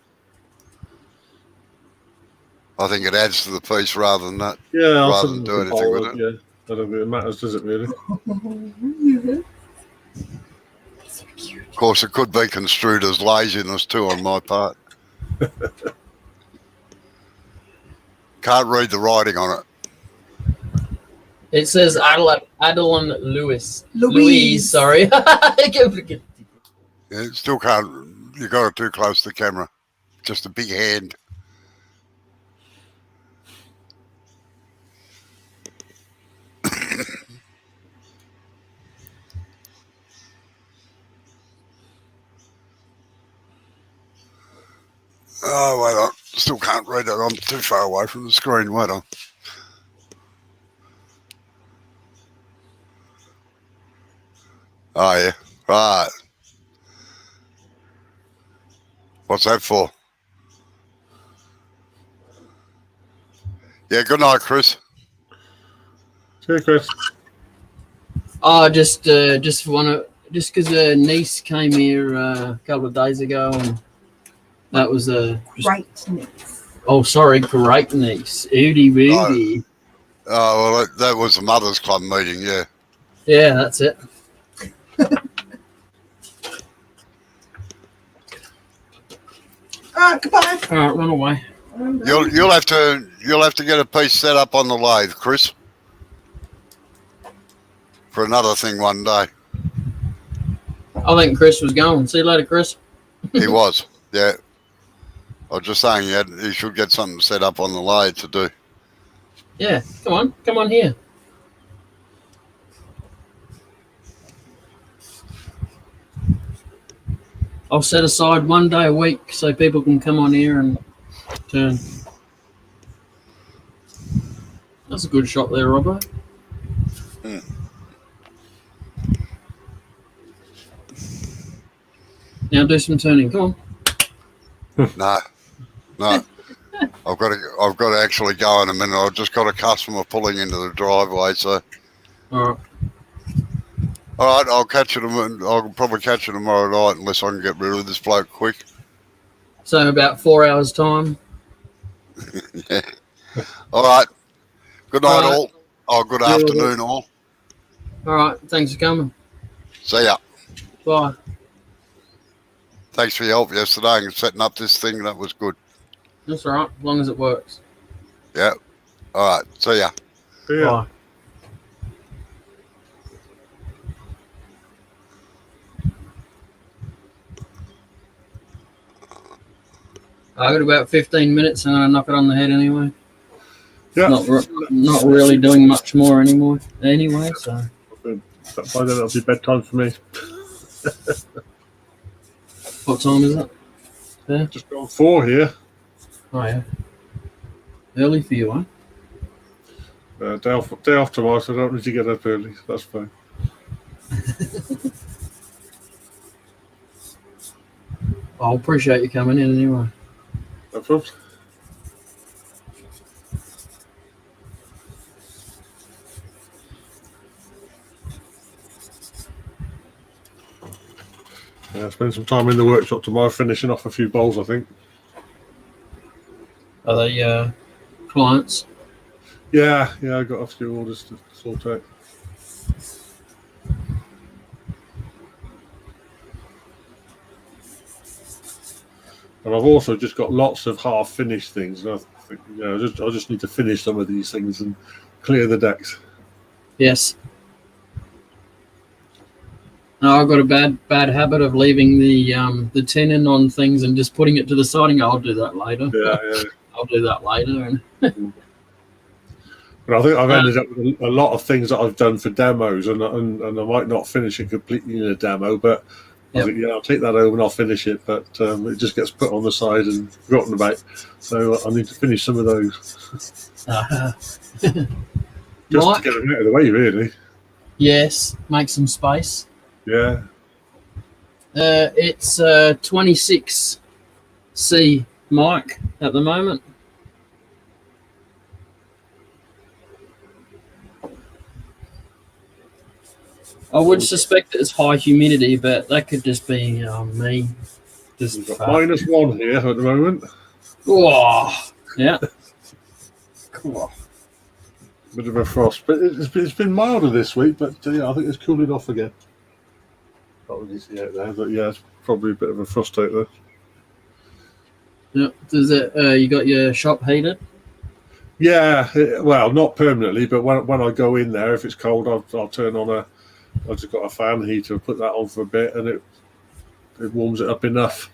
I think it adds to the piece rather than that. Yeah, Rather than do anything with it. Yeah, I don't think it matters, does it, really? Of course, it could be construed as laziness too on my part. Can't read the writing on it. It says Adeline Louise. Louise. Sorry. Yeah, it still can't. You got it too close to the camera. Just a big hand. Oh, wait on. Still can't read it. I'm too far away from the screen. Wait on. Oh, yeah. Right. What's that for? Yeah, good night, Chris. See you, Chris. Oh, just because a niece came here a couple of days ago, and that was Right next. oh, sorry, great niece, Oodie Woody. Oh, well, that was the Mothers Club meeting, yeah. Yeah, that's it. All right, goodbye. All right, run away. You'll have to get a piece set up on the lathe, Chris. For another thing one day. I think Chris was going. See you later, Chris. He was, yeah. I was just saying he should get something set up on the lathe to do. Yeah, come on here. I'll set aside one day a week so people can come on here and turn. That's a good shot there, Robbo. Now do some turning. Come on. No. I've got to actually go in a minute. I've just got a customer pulling into the driveway, so. All right. All right, I'll probably catch you tomorrow night unless I can get rid of this bloke quick. So about 4 hours time. Yeah. All right. Good night, All right. all. Oh, good afternoon, all. All right. Thanks for coming. See ya. Bye. Thanks for your help yesterday and setting up this thing. That was good. That's all right, as long as it works. Yeah. All right. See ya. Yeah. Bye. I got about 15 minutes and I knock it on the head anyway. Yeah. Not really doing much more anymore. Anyway, so. By then it'll be bedtime for me. What time is it? Yeah. Just gone 4 here. Oh yeah. Early for you, huh? Day off tomorrow, so I don't need to get up early. So that's fine. I'll appreciate you coming in anyway. No problem. Yeah, spend some time in the workshop tomorrow, finishing off a few bowls, I think. Are they clients? Yeah, I got a few orders to sort out. And I've also just got lots of half-finished things. And I think, I just need to finish some of these things and clear the decks. Yes. No, I've got a bad habit of leaving the tenon on things and just putting it to the side and go, I'll do that later. Yeah. I'll do that later. And But I think I've ended up with a lot of things that I've done for demos, and I might not finish it completely in a demo, but I think, I'll take that home and I'll finish it, but it just gets put on the side and forgotten about. So I need to finish some of those. Just to get them out of the way, really. Yes, make some space. Yeah. It's 26C mic at the moment. I would suspect it's high humidity, but that could just be me. We've got -1 here at the moment. Oh, yeah. Cool. Bit of a frost, but it's been milder this week, but I think it's cooling off again. Not really see out there, but yeah, it's probably a bit of a frost out there. Yeah. Does it? You got your shop heated? Yeah, well, not permanently, but when I go in there, if it's cold, I'll turn on I've just got a fan heater, put that on for a bit, and it warms it up enough.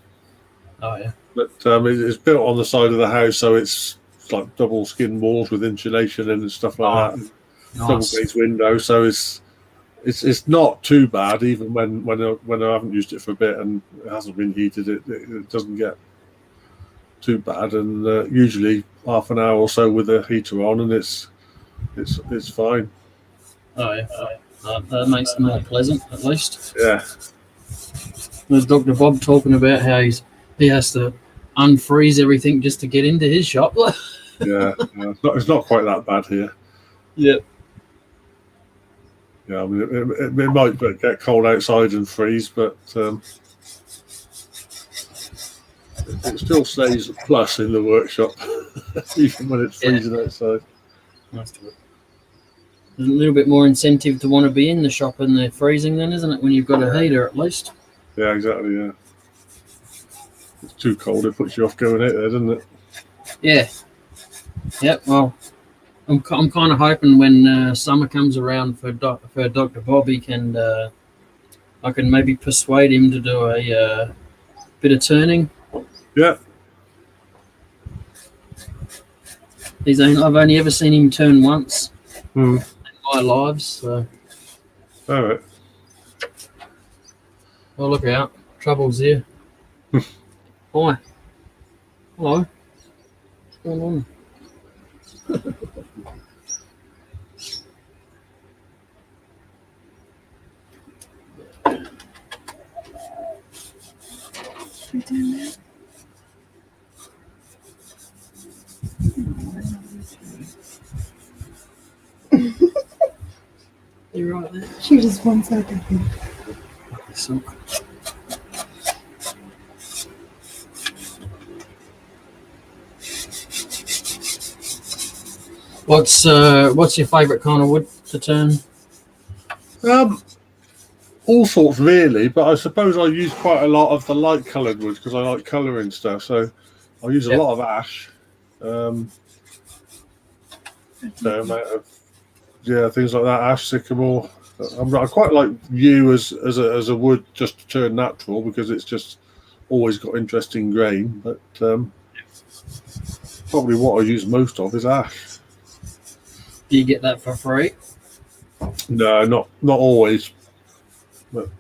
Oh yeah. But it's built on the side of the house, so it's like double skin walls with insulation and stuff like that. Nice. Double glazed window, so it's not too bad, even when I haven't used it for a bit and it hasn't been heated. It doesn't get too bad, and usually half an hour or so with the heater on, and it's fine. Oh yeah. That makes it more pleasant, at least. Yeah. There's Dr. Bob talking about how he has to unfreeze everything just to get into his shop. Yeah. It's not quite that bad here. Yep. Yeah, I mean, it might get cold outside and freeze, but it still stays plus in the workshop, even when it's freezing outside. That's good. There's a little bit more incentive to want to be in the shop in the freezing then, isn't it, when you've got a heater at least? Yeah, exactly, yeah. It's too cold, it puts you off going out there, doesn't it? Yeah. Yep, well, I'm kind of hoping when summer comes around for Dr. Bob, he can I can maybe persuade him to do a bit of turning. Yeah. I've only ever seen him turn once Hmm. in my lives. So, All right. well, look out. Trouble's here. Hi. Hello. What's going on? You doing that? You right there? She just wants out of here. So, what's your favourite kind of wood to turn? All sorts really, but I suppose I use quite a lot of the light coloured woods because I like colouring stuff. So I use a lot of ash. Fair amount of things like that, ash, sycamore. I quite like yew as a wood just to turn natural because it's just always got interesting grain. But probably what I use most of is ash. Do you get that for free? No, not always, but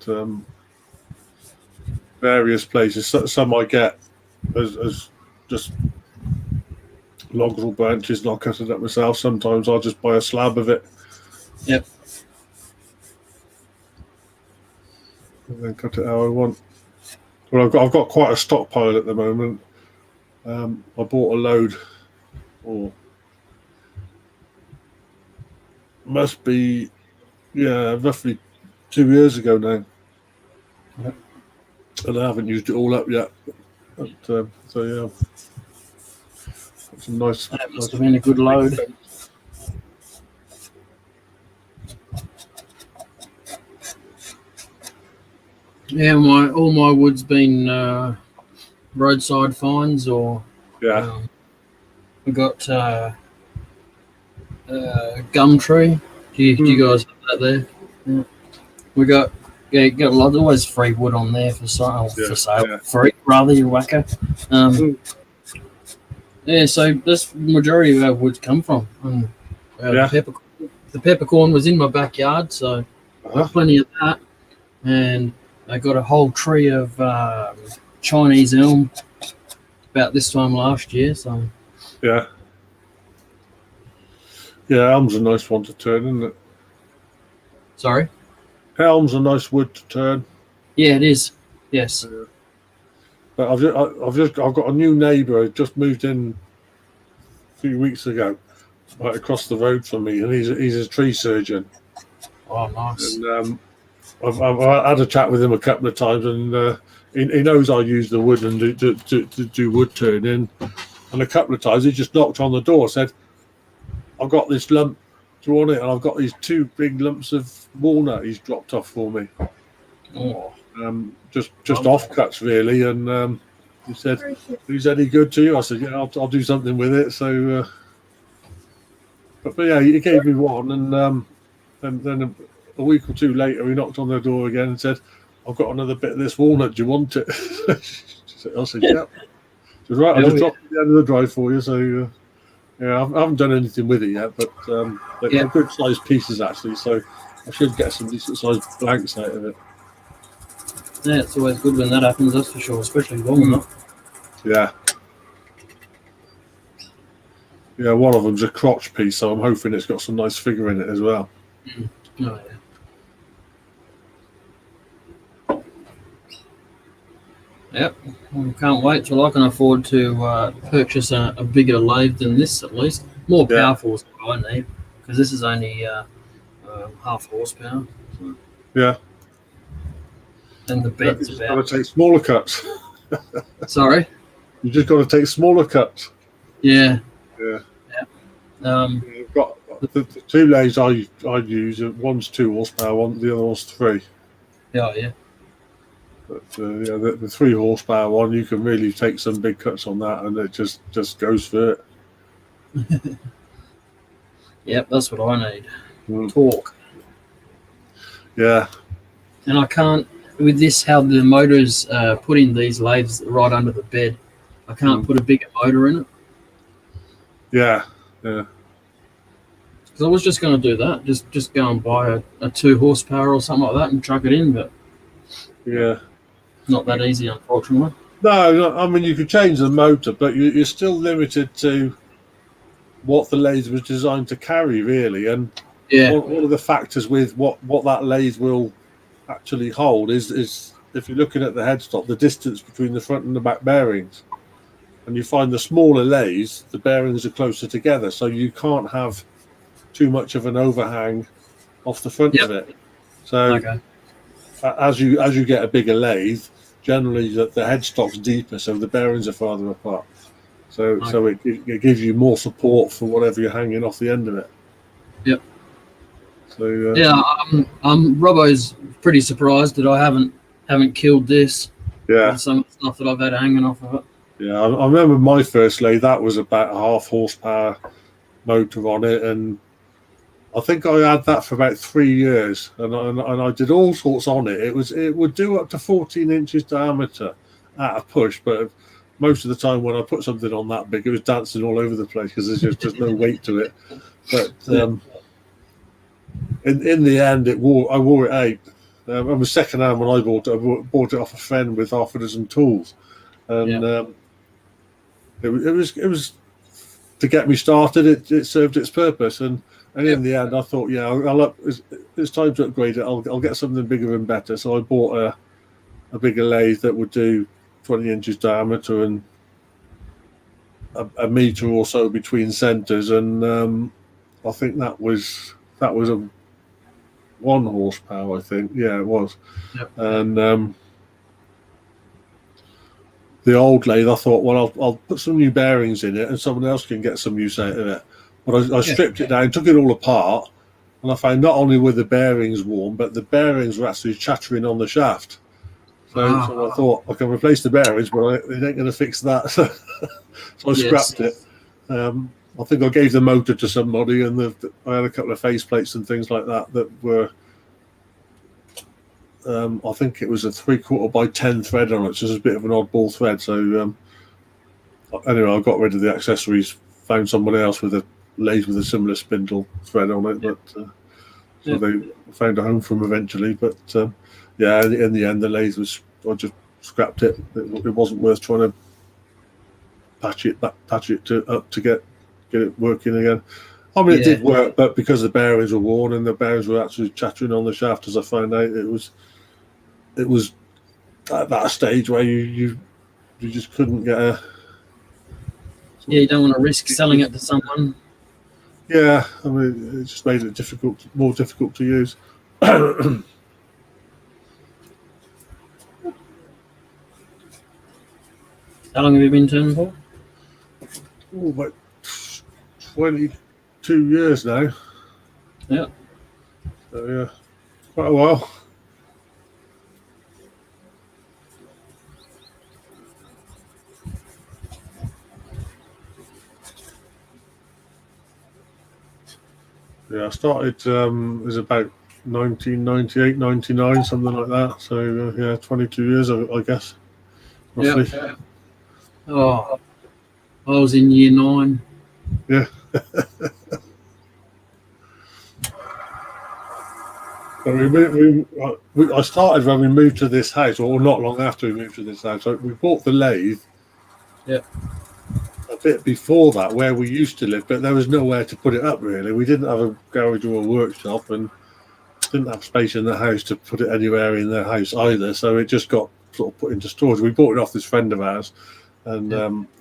various places. Some I get as just logs or branches, and I'll cut it up myself. Sometimes I'll just buy a slab of it. Yep. And then cut it how I want. Well, I've got quite a stockpile at the moment. I bought a load, or must be, roughly 2 years ago now. Yep. And I haven't used it all up yet. But, so yeah, some nice. That must have been a good load. Yeah, all my wood's been roadside finds, or we got gum tree. Do you guys have that there? Yeah. We got got a lot. Always free wood on there for sale. Free rather, you whacker. Yeah, so that's the majority of our woods come from. The peppercorn was in my backyard, so got plenty of that, and I got a whole tree of Chinese elm about this time last year. So elm's a nice one to turn, isn't it? Sorry. Elm's a nice wood to turn. Yeah, it is. Yes. But I've got a new neighbour who just moved in a few weeks ago, right across the road from me, and he's a tree surgeon. Oh, nice. And I've had a chat with him a couple of times, and he knows I use the wood and do wood turning. And a couple of times he just knocked on the door, said, "I've got this lump. Do you want it?" And I've got these 2 big lumps of walnut he's dropped off for me. Oh. Just offcuts really, and he said, "Is any good to you?" I said, "Yeah, I'll do something with it." So, but yeah, he gave me one, and then a week or 2 later, he knocked on the door again and said, "I've got another bit of this walnut. Do you want it?" I said, "Yeah." She said, "Right, I'll just drop it at the end of the drive for you." So, I haven't done anything with it yet, but they're good sized pieces actually, so I should get some decent sized blanks out of it. Yeah, it's always good when that happens, that's for sure, especially walnut. Yeah. Yeah, one of them's a crotch piece, so I'm hoping it's got some nice figure in it as well. Oh, yeah. Yep, well, can't wait till I can afford to purchase a bigger lathe than this, at least. More powerful is what I need, because this is only half horsepower. So. Yeah. And the bed's about... You've got to take smaller cuts. Sorry? You just got to take smaller cuts. Yeah. Yeah. I've got the 2 lathes I use. One's 2 horsepower, the other one's 3. Yeah. But the 3 horsepower one, you can really take some big cuts on that, and it just goes for it. Yep, that's what I need. Torque. Yeah. and I can't, with this, how the motor's put in these lathes right under the bed, I can't put a bigger motor in it. Yeah. Because I was just going to do that, just go and buy a 2 horsepower or something like that and truck it in, but Yeah. not that easy, unfortunately. No, I mean, you could change the motor, but you're still limited to what the lathe was designed to carry, really. And Yeah. one of the factors with what that lathe will actually hold is if you're looking at the headstock, the distance between the front and the back bearings. And you find the smaller lathes, the bearings are closer together, so you can't have too much of an overhang off the front of it. So Okay. as you get a bigger lathe, generally the headstock's deeper, so the bearings are farther apart. So it gives you more support for whatever you're hanging off the end of it. Yep. So yeah, Robbo's pretty surprised that I haven't killed this. yeah, With some of the stuff that I've had hanging off of it. yeah. I remember my first lathe. That was about a 1/2 horsepower motor on it, and I think I had that for about 3 years, and I did all sorts on it. It would do up to 14 inches diameter at a push, but most of the time when I put something on that big, it was dancing all over the place because there's just no weight to it. But in the end, I wore it out. It was second hand when I bought it. I bought it off a friend with half a dozen tools, and it was to get me started. It served its purpose, and in the end, I thought, it's time to upgrade it. I'll get something bigger and better. So I bought a bigger lathe that would do 20 inches diameter and a meter or so between centres, and I think that was a 1 horsepower. I think, yeah, it was. Yep. And the old lathe, I thought, well, I'll put some new bearings in it, and someone else can get some use out of it. But I stripped it down, took it all apart, and I found not only were the bearings worn, but the bearings were actually chattering on the shaft. So I thought, I can replace the bearings, but it ain't going to fix that. So I scrapped it. I think I gave the motor to somebody, and I had a couple of faceplates and things like that were, I think it was a 3/4 by 10 thread on it, so it was a bit of an oddball thread. So anyway, I got rid of the accessories, found somebody else with a lathe with a similar spindle thread on it, but so they found a home for them eventually. But in the end, the lathe I just scrapped it. It wasn't worth trying to patch it up to get it working again. I mean, it did work, but because the bearings were worn and the bearings were actually chattering on the shaft, as I found out, it was at that stage where you just couldn't get a. Yeah, you don't want to risk selling it to someone. Yeah, I mean, it just made it more difficult to use. How long have you been turning for? Oh, about 22 years now. Yeah. So yeah, quite a while. Yeah, I started, it was about 1998, 99, something like that. So, 22 years, I guess, roughly. Yeah. Oh, I was in year 9. Yeah. I started when we moved to this house, or not long after we moved to this house. So we bought the lathe. Yeah. A bit before that, where we used to live, but there was nowhere to put it up. Really, we didn't have a garage or a workshop, and didn't have space in the house to put it anywhere in the house either. So it just got sort of put into storage. We bought it off this friend of ours, and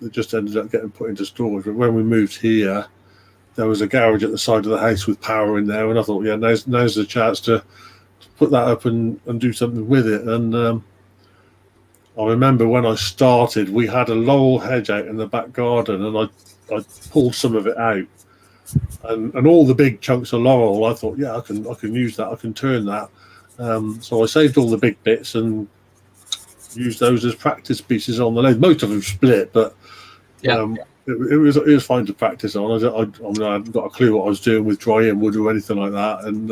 it just ended up getting put into storage. But when we moved here, there was a garage at the side of the house with power in there, and I thought, now's the chance to put that up and do something with it. And I remember when I started, we had a laurel hedge out in the back garden, and I pulled some of it out, and all the big chunks of laurel. I thought, I can use that. I can turn that. So I saved all the big bits and used those as practice pieces on the lathe. Most of them split, but it was fine to practice on. I mean, I hadn't got a clue what I was doing with drying wood or anything like that, and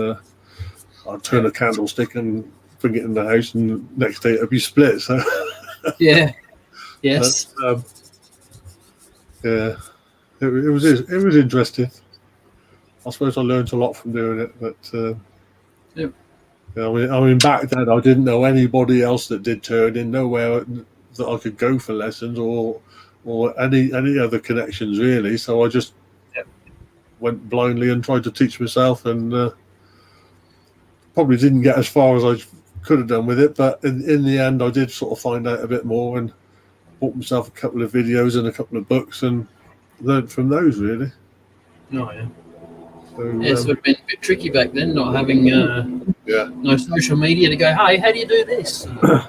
I'd turn a candlestick and bring it in the house, and next day it'll be split. So Yeah. Yes. yeah, it was interesting. I suppose I learned a lot from doing it, but Yep. I mean, back then I didn't know anybody else that did turning, nowhere that I could go for lessons or any other connections really. So I just went blindly and tried to teach myself, and probably didn't get as far as I could have done with it. But in the end, I did sort of find out a bit more and bought myself a couple of videos and a couple of books and learned from those really. Oh, yeah. So, Yeah, it would have been a bit tricky back then, not having no social media to go, hey, how do you do this?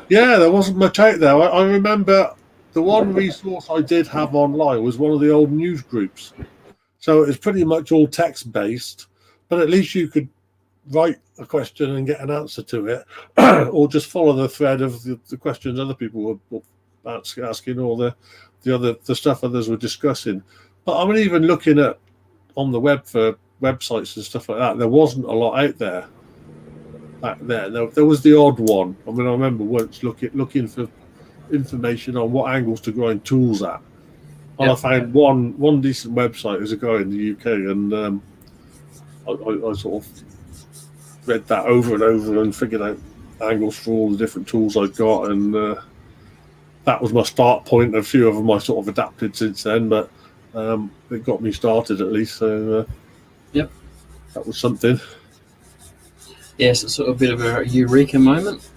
yeah, there wasn't much out there. I remember the one resource I did have online was one of the old news groups. So it was pretty much all text based, but at least you could write a question and get an answer to it, or just follow the thread of the questions other people were asking, or the stuff others were discussing. But I mean, even looking at on the web for websites and stuff like that, there wasn't a lot out there back then. There was the odd one. I mean, I remember once looking for information on what angles to grind tools at, and I found one decent website. There's a guy in the UK, and I sort of read that over and over and figured out angles for all the different tools I'd got, and that was my start point. A few of them I sort of adapted since then, but it got me started at least. So that was something. Yes, it's sort of a bit of a eureka moment.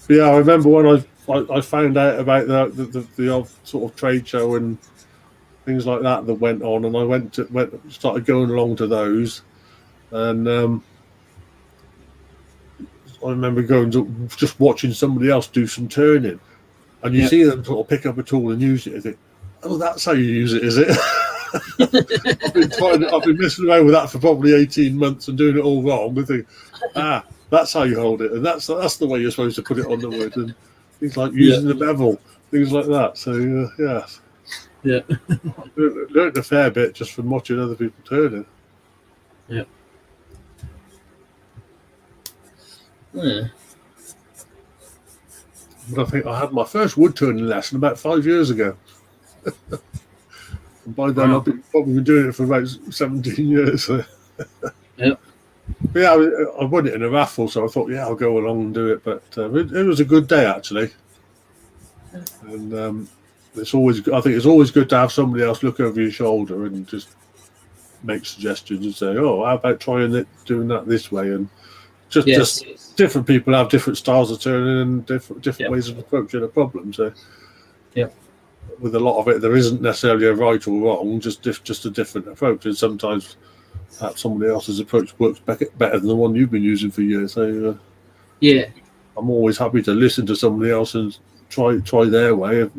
But yeah, I remember when I found out about the old sort of trade show and things like that went on, and I started going along to those, and I remember going to just watching somebody else do some turning, and you see them sort of pick up a tool and use it. I think, oh, that's how you use it, is it? I've been messing around with that for probably 18 months and doing it all wrong. I think, that's how you hold it, and that's the way you're supposed to put it on the wood, and things like using the bevel, things like that. So learned a fair bit just from watching other people turning. Yeah. But I think I had my first wood turning lesson about 5 years ago. And by then, I've probably been doing it for about 17 years. So. Yep. But yeah, I won it in a raffle, so I thought, I'll go along and do it. But it was a good day, actually. And I think it's always good to have somebody else look over your shoulder and just make suggestions and say, oh, how about doing that this way? And just different people have different styles of turning and different ways of approaching a problem. So with a lot of it, there isn't necessarily a right or wrong, just a different approach. And sometimes perhaps somebody else's approach works better than the one you've been using for years. So I'm always happy to listen to somebody else and try their way.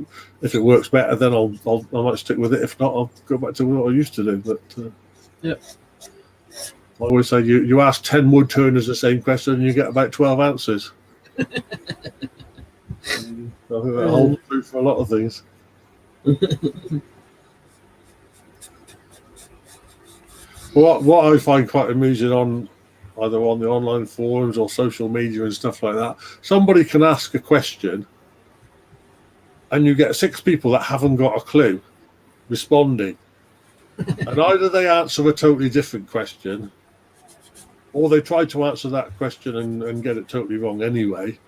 If it works better, then I might stick with it. If not, I'll go back to what I used to do. But I always say you ask 10 wood turners the same question and you get about 12 answers. I think that holds true for a lot of things. What I find quite amusing either on the online forums or social media and stuff like that, somebody can ask a question and you get 6 people that haven't got a clue responding. And either they answer a totally different question, or they try to answer that question and get it totally wrong anyway.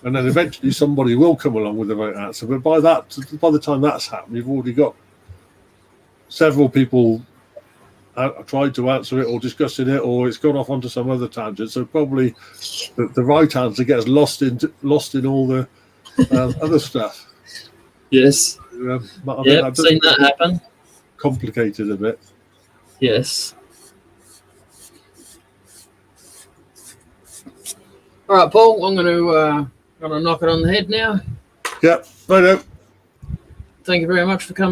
And then eventually somebody will come along with the right answer. But by the time that's happened, you've already got several people tried to answer it or discussing it, or it's gone off onto some other tangent. So probably the right answer gets lost in all the other stuff. Yes. I've seen that happen. Complicated a bit. Yes. All right, Paul. I'm going to knock it on the head now. Yeah, I know. Thank you very much for coming.